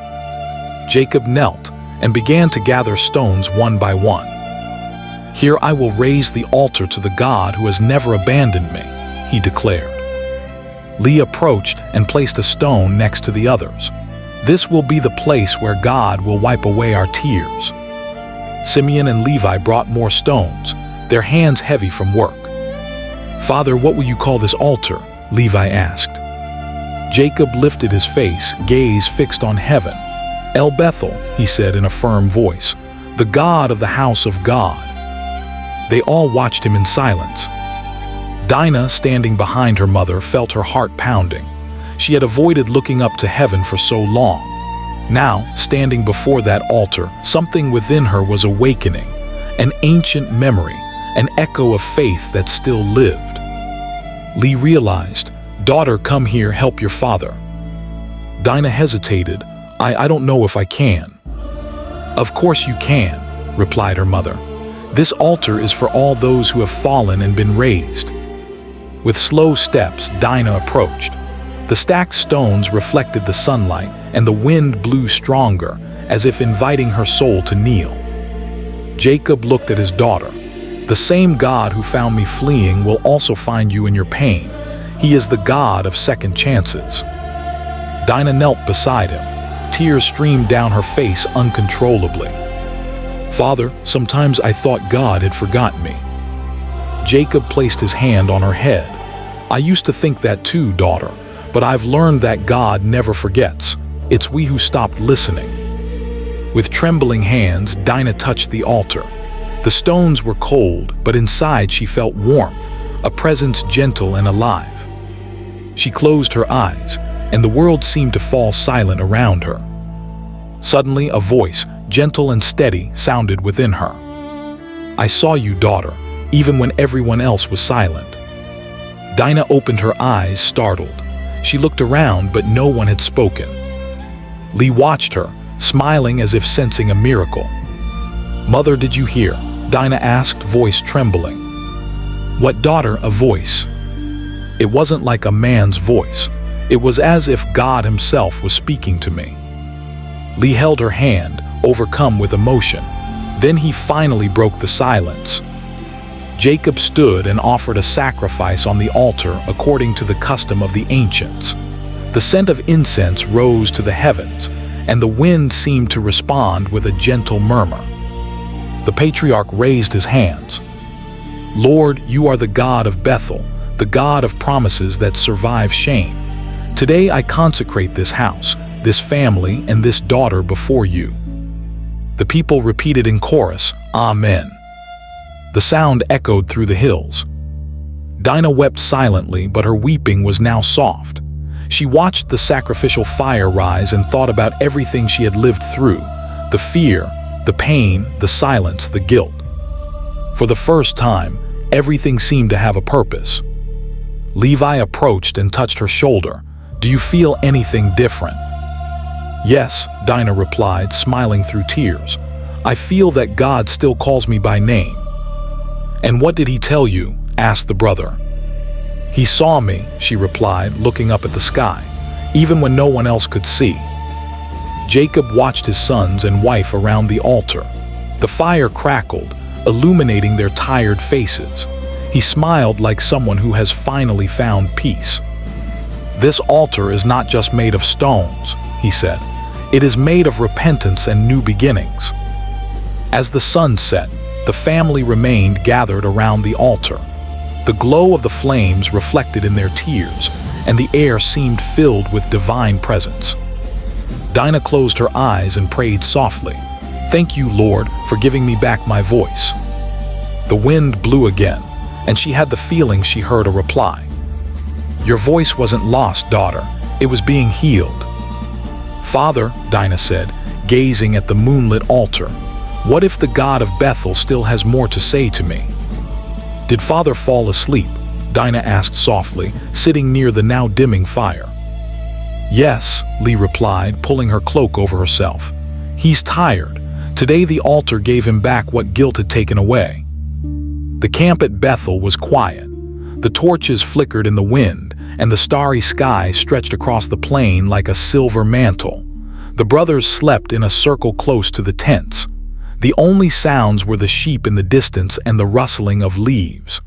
Jacob knelt and began to gather stones one by one. "Here I will raise the altar to the God who has never abandoned me," he declared. Lee approached and placed a stone next to the others. "This will be the place where God will wipe away our tears." Simeon and Levi brought more stones, their hands heavy from work. "Father, what will you call this altar?" Levi asked. Jacob lifted his face, gaze fixed on heaven. "El Bethel," he said in a firm voice, "the God of the house of God." They all watched him in silence. Dinah, standing behind her mother, felt her heart pounding. She had avoided looking up to heaven for so long. Now, standing before that altar, something within her was awakening, an ancient memory, an echo of faith that still lived. Lee realized, "Daughter, come here, help your father." Dinah hesitated. I don't know if I can." "Of course you can," replied her mother. "This altar is for all those who have fallen and been raised." With slow steps, Dinah approached. The stacked stones reflected the sunlight, and the wind blew stronger, as if inviting her soul to kneel. Jacob looked at his daughter. "The same God who found me fleeing will also find you in your pain. He is the God of second chances." Dinah knelt beside him. Tears streamed down her face uncontrollably. Father, sometimes I thought God had forgotten me. Jacob placed his hand on her head. I used to think that too, daughter, but I've learned that God never forgets. It's we who stopped listening. With trembling hands, Dinah touched the altar. The stones were cold, but inside she felt warmth, a presence gentle and alive. She closed her eyes, and the world seemed to fall silent around her. Suddenly, a voice, gentle and steady, sounded within her. I saw you, daughter, even when everyone else was silent. Dinah opened her eyes, startled. She looked around, but no one had spoken. Lee watched her, smiling as if sensing a miracle. Mother, did you hear? Dinah asked, voice trembling. What, daughter? A voice. It wasn't like a man's voice. It was as if God himself was speaking to me. Lee held her hand, overcome with emotion. Then he finally broke the silence. Jacob stood and offered a sacrifice on the altar according to the custom of the ancients. The scent of incense rose to the heavens, and the wind seemed to respond with a gentle murmur. The patriarch raised his hands. Lord, you are the God of Bethel, the God of promises that survive shame. Today I consecrate this house, this family, and this daughter before you. The people repeated in chorus, Amen. The sound echoed through the hills. Dinah wept silently, but her weeping was now soft. She watched the sacrificial fire rise and thought about everything she had lived through, the fear, the pain, the silence, the guilt. For the first time, everything seemed to have a purpose. Levi approached and touched her shoulder. Do you feel anything different? Yes, Dinah replied, smiling through tears. I feel that God still calls me by name. And what did he tell you? Asked the brother. He saw me, she replied, looking up at the sky, even when no one else could see. Jacob watched his sons and wife around the altar. The fire crackled, illuminating their tired faces. He smiled like someone who has finally found peace. This altar is not just made of stones, he said. It is made of repentance and new beginnings. As the sun set, the family remained gathered around the altar. The glow of the flames reflected in their tears, and the air seemed filled with divine presence. Dinah closed her eyes and prayed softly. Thank you, Lord, for giving me back my voice. The wind blew again, and she had the feeling she heard a reply. Your voice wasn't lost, daughter. It was being healed. Father, Dinah said, gazing at the moonlit altar, what if the God of Bethel still has more to say to me? Did Father fall asleep? Dinah asked softly, sitting near the now dimming fire. Yes, Lee replied, pulling her cloak over herself. He's tired. Today the altar gave him back what guilt had taken away. The camp at Bethel was quiet. The torches flickered in the wind, and the starry sky stretched across the plain like a silver mantle. The brothers slept in a circle close to the tents. The only sounds were the sheep in the distance and the rustling of leaves.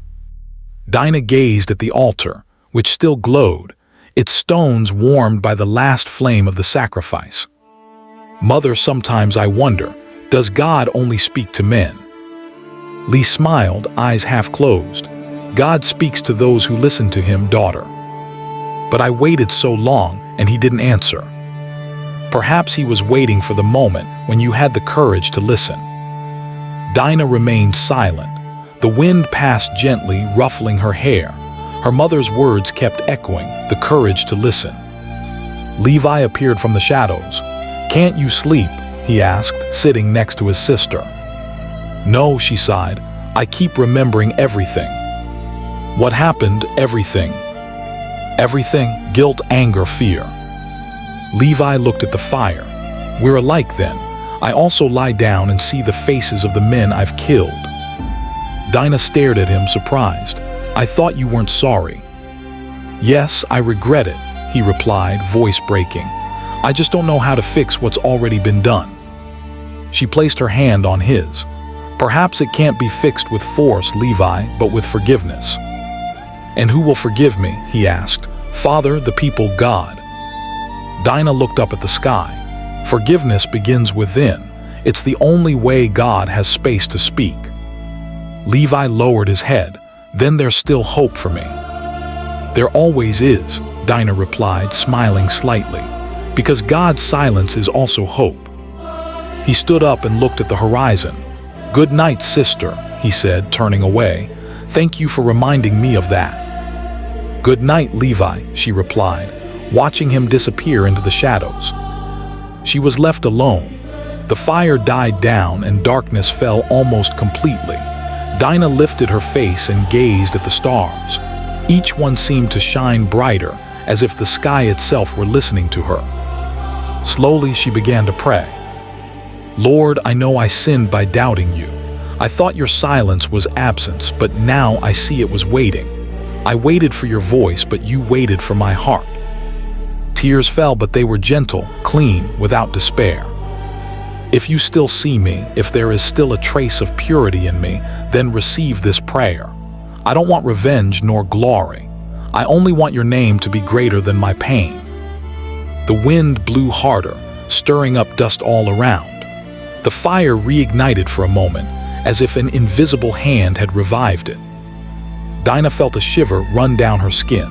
Dinah gazed at the altar, which still glowed, its stones warmed by the last flame of the sacrifice. Mother, sometimes I wonder, does God only speak to men? Lee smiled, eyes half closed. God speaks to those who listen to him, daughter. But I waited so long, and he didn't answer. Perhaps he was waiting for the moment when you had the courage to listen. Dinah remained silent. The wind passed gently, ruffling her hair. Her mother's words kept echoing, the courage to listen. Levi appeared from the shadows. Can't you sleep? He asked, sitting next to his sister. No, she sighed. I keep remembering everything. What happened? Everything. Everything? Guilt, anger, fear. Levi looked at the fire. We're alike then. I also lie down and see the faces of the men I've killed. Dinah stared at him, surprised. I thought you weren't sorry. Yes, I regret it, he replied, voice breaking. I just don't know how to fix what's already been done. She placed her hand on his. Perhaps it can't be fixed with force, Levi, but with forgiveness. And who will forgive me? He asked. Father, the people, God. Dinah looked up at the sky. Forgiveness begins within. It's the only way God has space to speak." Levi lowered his head. "Then there's still hope for me." "There always is," Dinah replied, smiling slightly, "because God's silence is also hope." He stood up and looked at the horizon. "Good night, sister," he said, turning away. "Thank you for reminding me of that." "Good night, Levi," she replied, watching him disappear into the shadows. She was left alone. The fire died down and darkness fell almost completely. Dinah lifted her face and gazed at the stars. Each one seemed to shine brighter, as if the sky itself were listening to her. Slowly she began to pray. "Lord, I know I sinned by doubting you. I thought your silence was absence, but now I see it was waiting. I waited for your voice, but you waited for my heart." Tears fell, but they were gentle, clean, without despair. "If you still see me, if there is still a trace of purity in me, then receive this prayer. I don't want revenge nor glory. I only want your name to be greater than my pain." The wind blew harder, stirring up dust all around. The fire reignited for a moment, as if an invisible hand had revived it. Dinah felt a shiver run down her skin.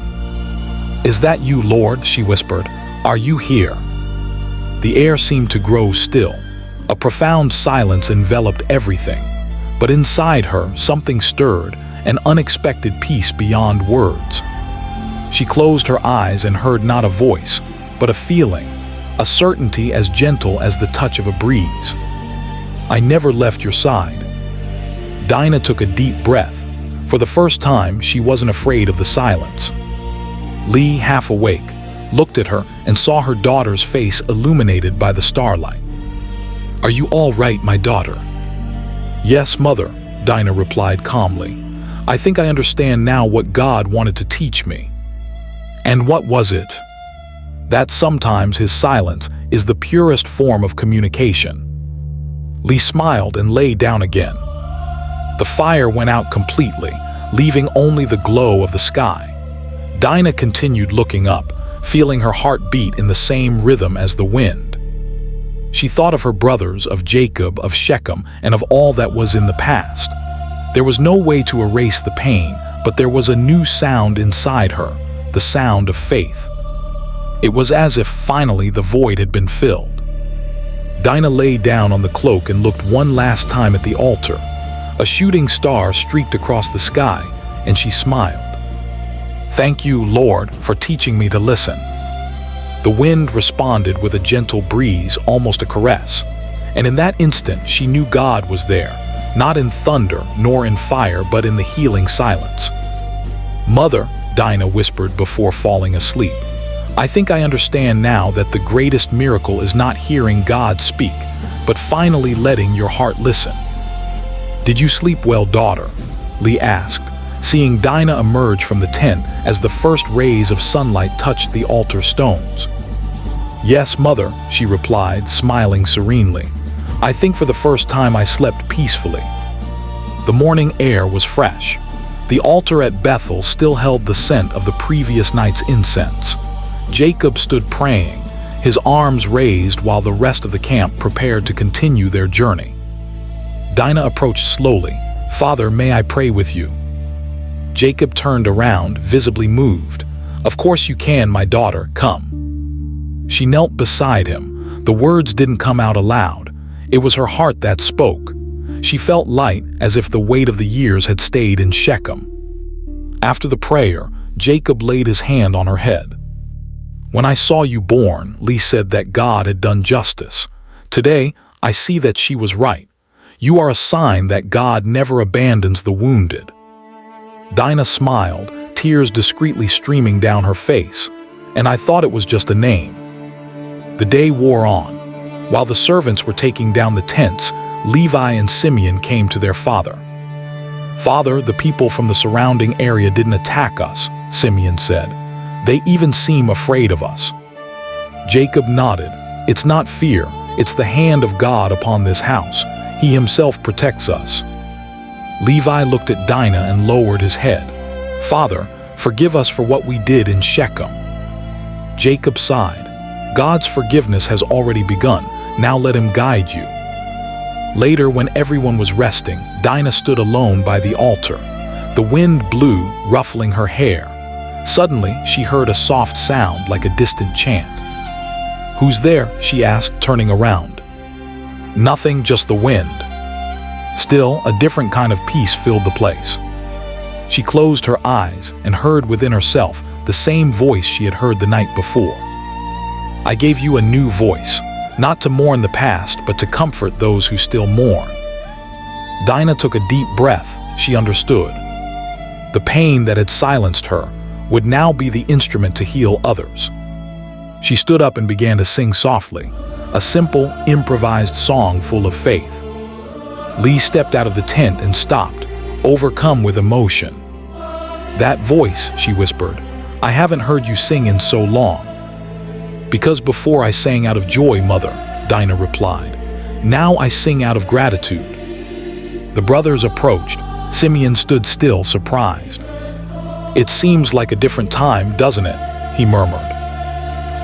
"Is that you, Lord?" she whispered. "Are you here?" The air seemed to grow still. A profound silence enveloped everything. But inside her, something stirred, an unexpected peace beyond words. She closed her eyes and heard not a voice, but a feeling, a certainty as gentle as the touch of a breeze. "I never left your side." Dinah took a deep breath. For the first time, she wasn't afraid of the silence. Lee, half awake, looked at her and saw her daughter's face illuminated by the starlight. "Are you all right, my daughter?" "Yes, Mother," Dinah replied calmly. "I think I understand now what God wanted to teach me." "And what was it?" "That sometimes his silence is the purest form of communication." Lee smiled and lay down again. The fire went out completely, leaving only the glow of the sky. Dinah continued looking up, feeling her heart beat in the same rhythm as the wind. She thought of her brothers, of Jacob, of Shechem, and of all that was in the past. There was no way to erase the pain, but there was a new sound inside her, the sound of faith. It was as if finally the void had been filled. Dinah lay down on the cloak and looked one last time at the altar. A shooting star streaked across the sky, and she smiled. "Thank you, Lord, for teaching me to listen." The wind responded with a gentle breeze, almost a caress. And in that instant, she knew God was there, not in thunder nor in fire, but in the healing silence. "Mother," Dinah whispered before falling asleep, "I think I understand now that the greatest miracle is not hearing God speak, but finally letting your heart listen." "Did you sleep well, daughter?" Lee asked, seeing Dinah emerge from the tent as the first rays of sunlight touched the altar stones. "Yes, Mother," she replied, smiling serenely. "I think for the first time I slept peacefully." The morning air was fresh. The altar at Bethel still held the scent of the previous night's incense. Jacob stood praying, his arms raised while the rest of the camp prepared to continue their journey. Dinah approached slowly. "Father, may I pray with you?" Jacob turned around, visibly moved. "Of course you can, my daughter, come." She knelt beside him. The words didn't come out aloud. It was her heart that spoke. She felt light, as if the weight of the years had stayed in Shechem. After the prayer, Jacob laid his hand on her head. "When I saw you born, Lee said that God had done justice. Today, I see that she was right. You are a sign that God never abandons the wounded." Dinah smiled, tears discreetly streaming down her face, "And I thought it was just a name." The day wore on. While the servants were taking down the tents, Levi and Simeon came to their father. "Father, the people from the surrounding area didn't attack us," Simeon said. "They even seem afraid of us." Jacob nodded. "It's not fear, it's the hand of God upon this house. He himself protects us." Levi looked at Dinah and lowered his head. "Father, forgive us for what we did in Shechem." Jacob sighed. "God's forgiveness has already begun. Now let him guide you." Later, when everyone was resting, Dinah stood alone by the altar. The wind blew, ruffling her hair. Suddenly, she heard a soft sound like a distant chant. "Who's there?" she asked, turning around. "Nothing, just the wind." Still, a different kind of peace filled the place. She closed her eyes and heard within herself the same voice she had heard the night before. "I gave you a new voice, not to mourn the past, but to comfort those who still mourn." Dinah took a deep breath. She understood. The pain that had silenced her would now be the instrument to heal others. She stood up and began to sing softly, a simple, improvised song full of faith. Lee stepped out of the tent and stopped, overcome with emotion. "That voice," she whispered, "I haven't heard you sing in so long." "Because before I sang out of joy, Mother," Dinah replied. "Now I sing out of gratitude." The brothers approached. Simeon stood still, surprised. "It seems like a different time, doesn't it?" he murmured.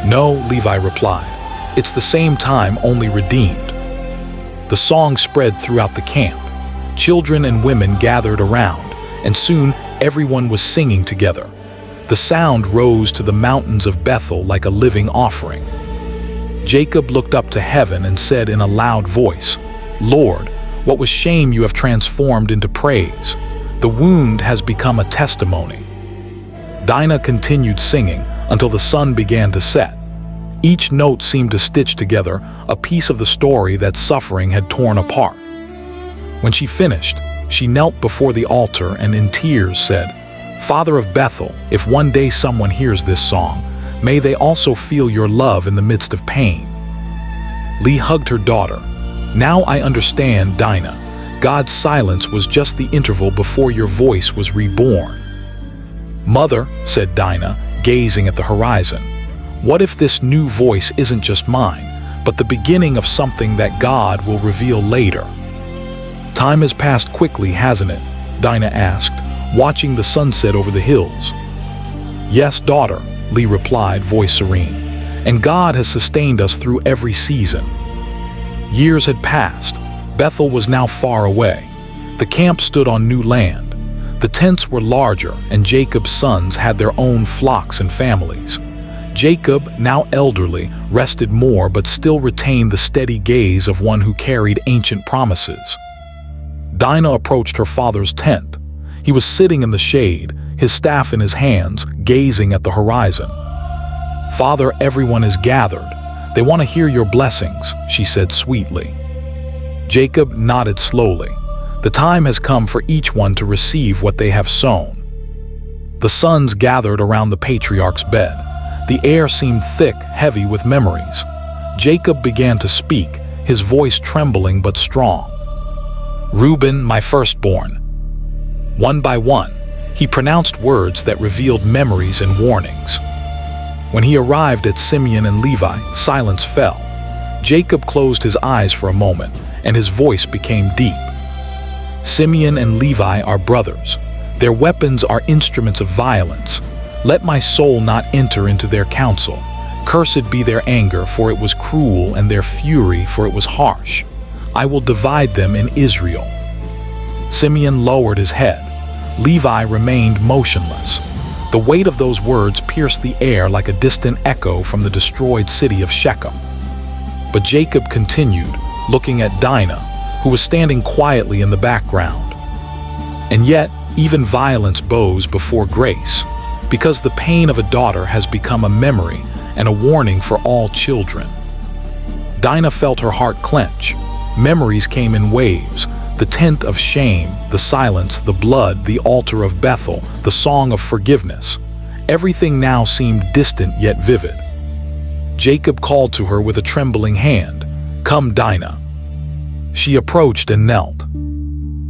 "No," Levi replied. "It's the same time, only redeemed." The song spread throughout the camp. Children and women gathered around, and soon everyone was singing together. The sound rose to the mountains of Bethel like a living offering. Jacob looked up to heaven and said in a loud voice, "Lord, what was shame you have transformed into praise. The wound has become a testimony." Dinah continued singing until the sun began to set. Each note seemed to stitch together a piece of the story that suffering had torn apart. When she finished, she knelt before the altar and in tears said, "Father of Bethel, if one day someone hears this song, may they also feel your love in the midst of pain." Lee hugged her daughter. "Now I understand, Dinah. God's silence was just the interval before your voice was reborn." "Mother," said Dinah, gazing at the horizon, "what if this new voice isn't just mine, but the beginning of something that God will reveal later?" "Time has passed quickly, hasn't it?" Dinah asked, watching the sunset over the hills. "Yes, daughter," Lee replied, voice serene, "and God has sustained us through every season." Years had passed. Bethel was now far away. The camp stood on new land. The tents were larger, and Jacob's sons had their own flocks and families. Jacob, now elderly, rested more but still retained the steady gaze of one who carried ancient promises. Dinah approached her father's tent. He was sitting in the shade, his staff in his hands, gazing at the horizon. "Father, everyone is gathered. They want to hear your blessings," she said sweetly. Jacob nodded slowly. The time has come for each one to receive what they have sown. The sons gathered around the patriarch's bed. The air seemed thick, heavy with memories. Jacob began to speak, his voice trembling but strong. "Reuben, my firstborn." One by one, he pronounced words that revealed memories and warnings. When he arrived at Simeon and Levi, silence fell. Jacob closed his eyes for a moment, and his voice became deep. "Simeon and Levi are brothers. Their weapons are instruments of violence. Let my soul not enter into their counsel. Cursed be their anger, for it was cruel, and their fury, for it was harsh. I will divide them in Israel." Simeon lowered his head. Levi remained motionless. The weight of those words pierced the air like a distant echo from the destroyed city of Shechem. But Jacob continued, looking at Dinah, who was standing quietly in the background. "And yet, even violence bows before grace, because the pain of a daughter has become a memory and a warning for all children." Dinah felt her heart clench. Memories came in waves. The tent of shame, the silence, the blood, the altar of Bethel, the song of forgiveness. Everything now seemed distant yet vivid. Jacob called to her with a trembling hand, "Come, Dinah." She approached and knelt.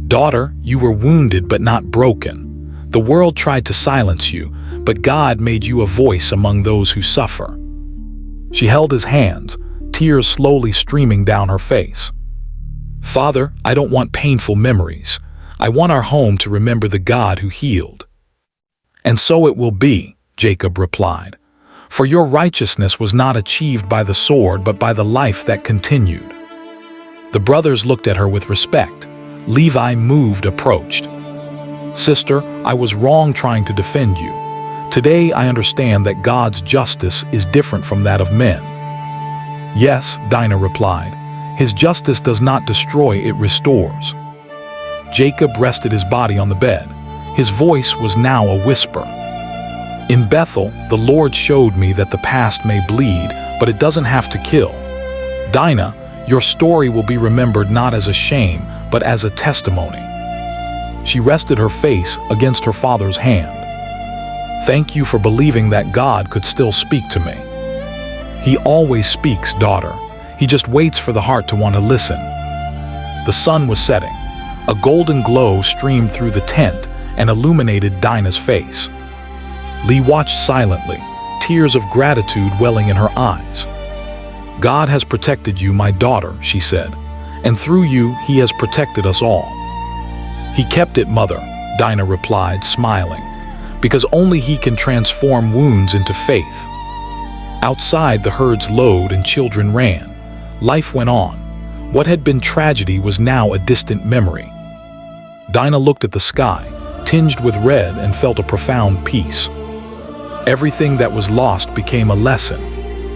"Daughter, you were wounded but not broken. The world tried to silence you, but God made you a voice among those who suffer." She held his hands, tears slowly streaming down her face. "Father, I don't want painful memories. I want our home to remember the God who healed." "And so it will be," Jacob replied. "For your righteousness was not achieved by the sword, but by the life that continued." The brothers looked at her with respect. Levi, moved, approached. "Sister, I was wrong trying to defend you. Today I understand that God's justice is different from that of men." "Yes," Dinah replied. "His justice does not destroy, it restores." Jacob rested his body on the bed. His voice was now a whisper. "In Bethel, the Lord showed me that the past may bleed, but it doesn't have to kill. Dinah, your story will be remembered not as a shame, but as a testimony." She rested her face against her father's hand. "Thank you for believing that God could still speak to me." "He always speaks, daughter. He just waits for the heart to want to listen." The sun was setting. A golden glow streamed through the tent and illuminated Dinah's face. Lee watched silently, tears of gratitude welling in her eyes. "God has protected you, my daughter," she said, "and through you, He has protected us all." "He kept it, mother," Dinah replied, smiling, "because only He can transform wounds into faith." Outside, the herds lowed and children ran. Life went on. What had been tragedy was now a distant memory. Dinah looked at the sky, tinged with red, and felt a profound peace. Everything that was lost became a lesson.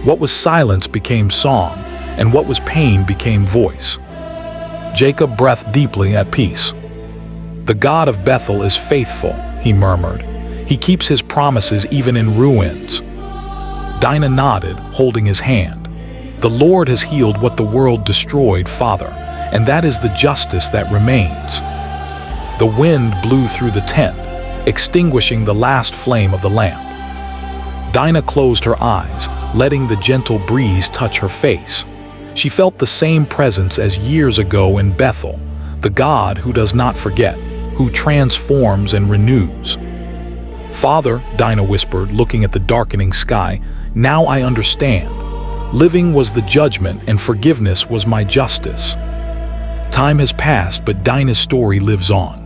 What was silence became song, and what was pain became voice. Jacob breathed deeply at peace. "The God of Bethel is faithful," he murmured. "He keeps His promises even in ruins." Dinah nodded, holding his hand. "The Lord has healed what the world destroyed, Father, and that is the justice that remains." The wind blew through the tent, extinguishing the last flame of the lamp. Dinah closed her eyes, letting the gentle breeze touch her face. She felt the same presence as years ago in Bethel, the God who does not forget, who transforms and renews. "Father," Dinah whispered, looking at the darkening sky, "now I understand. Living was the judgment and forgiveness was my justice." Time has passed, but Dinah's story lives on.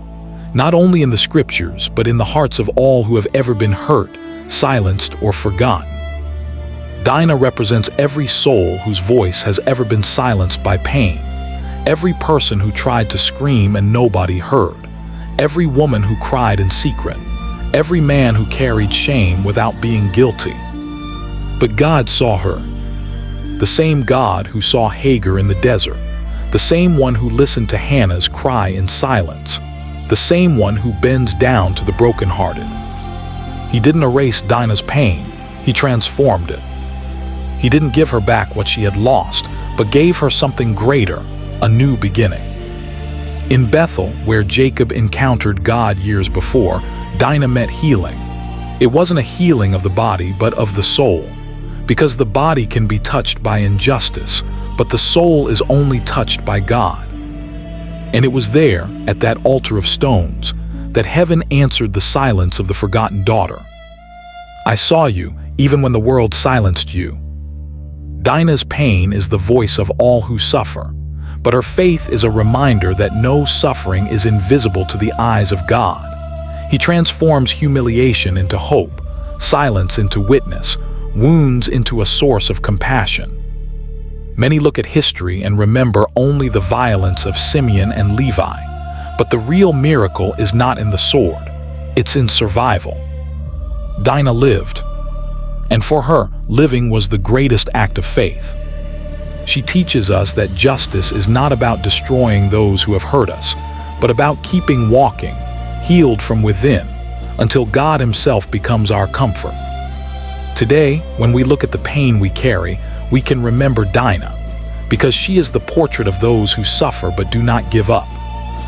Not only in the scriptures, but in the hearts of all who have ever been hurt, silenced, or forgotten. Dinah represents every soul whose voice has ever been silenced by pain, every person who tried to scream and nobody heard, every woman who cried in secret, every man who carried shame without being guilty. But God saw her. The same God who saw Hagar in the desert, the same one who listened to Hannah's cry in silence, the same one who bends down to the brokenhearted. He didn't erase Dinah's pain, He transformed it. He didn't give her back what she had lost, but gave her something greater, a new beginning. In Bethel, where Jacob encountered God years before, Dinah met healing. It wasn't a healing of the body, but of the soul. Because the body can be touched by injustice, but the soul is only touched by God. And it was there, at that altar of stones, that heaven answered the silence of the forgotten daughter. "I saw you, even when the world silenced you." Dinah's pain is the voice of all who suffer, but her faith is a reminder that no suffering is invisible to the eyes of God. He transforms humiliation into hope, silence into witness, wounds into a source of compassion. Many look at history and remember only the violence of Simeon and Levi, but the real miracle is not in the sword, it's in survival. Dinah lived, and for her, living was the greatest act of faith. She teaches us that justice is not about destroying those who have hurt us, but about keeping walking, healed from within, until God Himself becomes our comfort. Today, when we look at the pain we carry, we can remember Dinah, because she is the portrait of those who suffer but do not give up,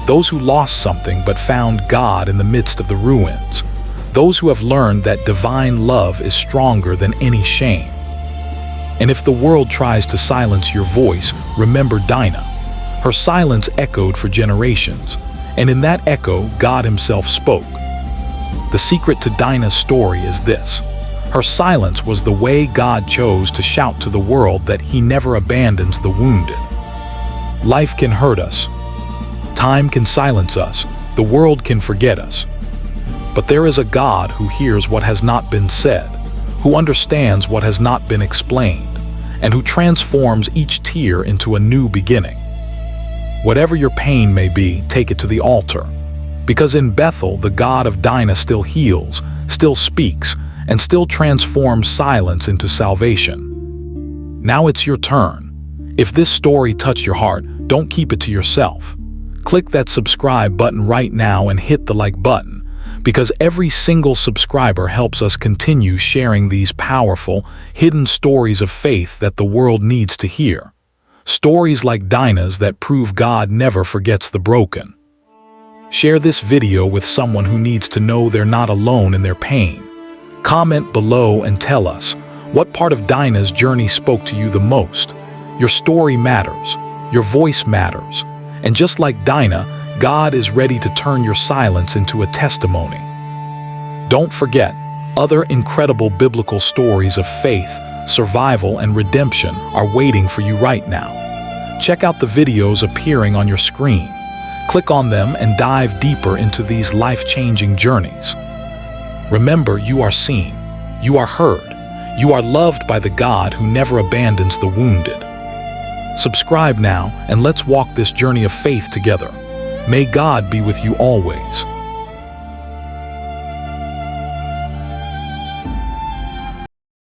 those who lost something but found God in the midst of the ruins, those who have learned that divine love is stronger than any shame. And if the world tries to silence your voice, remember Dinah. Her silence echoed for generations, and in that echo, God Himself spoke. The secret to Dinah's story is this: her silence was the way God chose to shout to the world that He never abandons the wounded. Life can hurt us. Time can silence us. The world can forget us. But there is a God who hears what has not been said, who understands what has not been explained, and who transforms each tear into a new beginning. Whatever your pain may be, take it to the altar. Because in Bethel, the God of Dinah still heals, still speaks, and still transforms silence into salvation. Now it's your turn. If this story touched your heart, don't keep it to yourself. Click that subscribe button right now and hit the like button, because every single subscriber helps us continue sharing these powerful, hidden stories of faith that the world needs to hear. Stories like Dinah's that prove God never forgets the broken. Share this video with someone who needs to know they're not alone in their pain. Comment below and tell us, what part of Dinah's journey spoke to you the most? Your story matters. Your voice matters. And just like Dinah, God is ready to turn your silence into a testimony. Don't forget, other incredible biblical stories of faith, survival, and redemption are waiting for you right now. Check out the videos appearing on your screen. Click on them and dive deeper into these life-changing journeys. Remember, you are seen, you are heard, you are loved by the God who never abandons the wounded. Subscribe now and let's walk this journey of faith together. May God be with you always.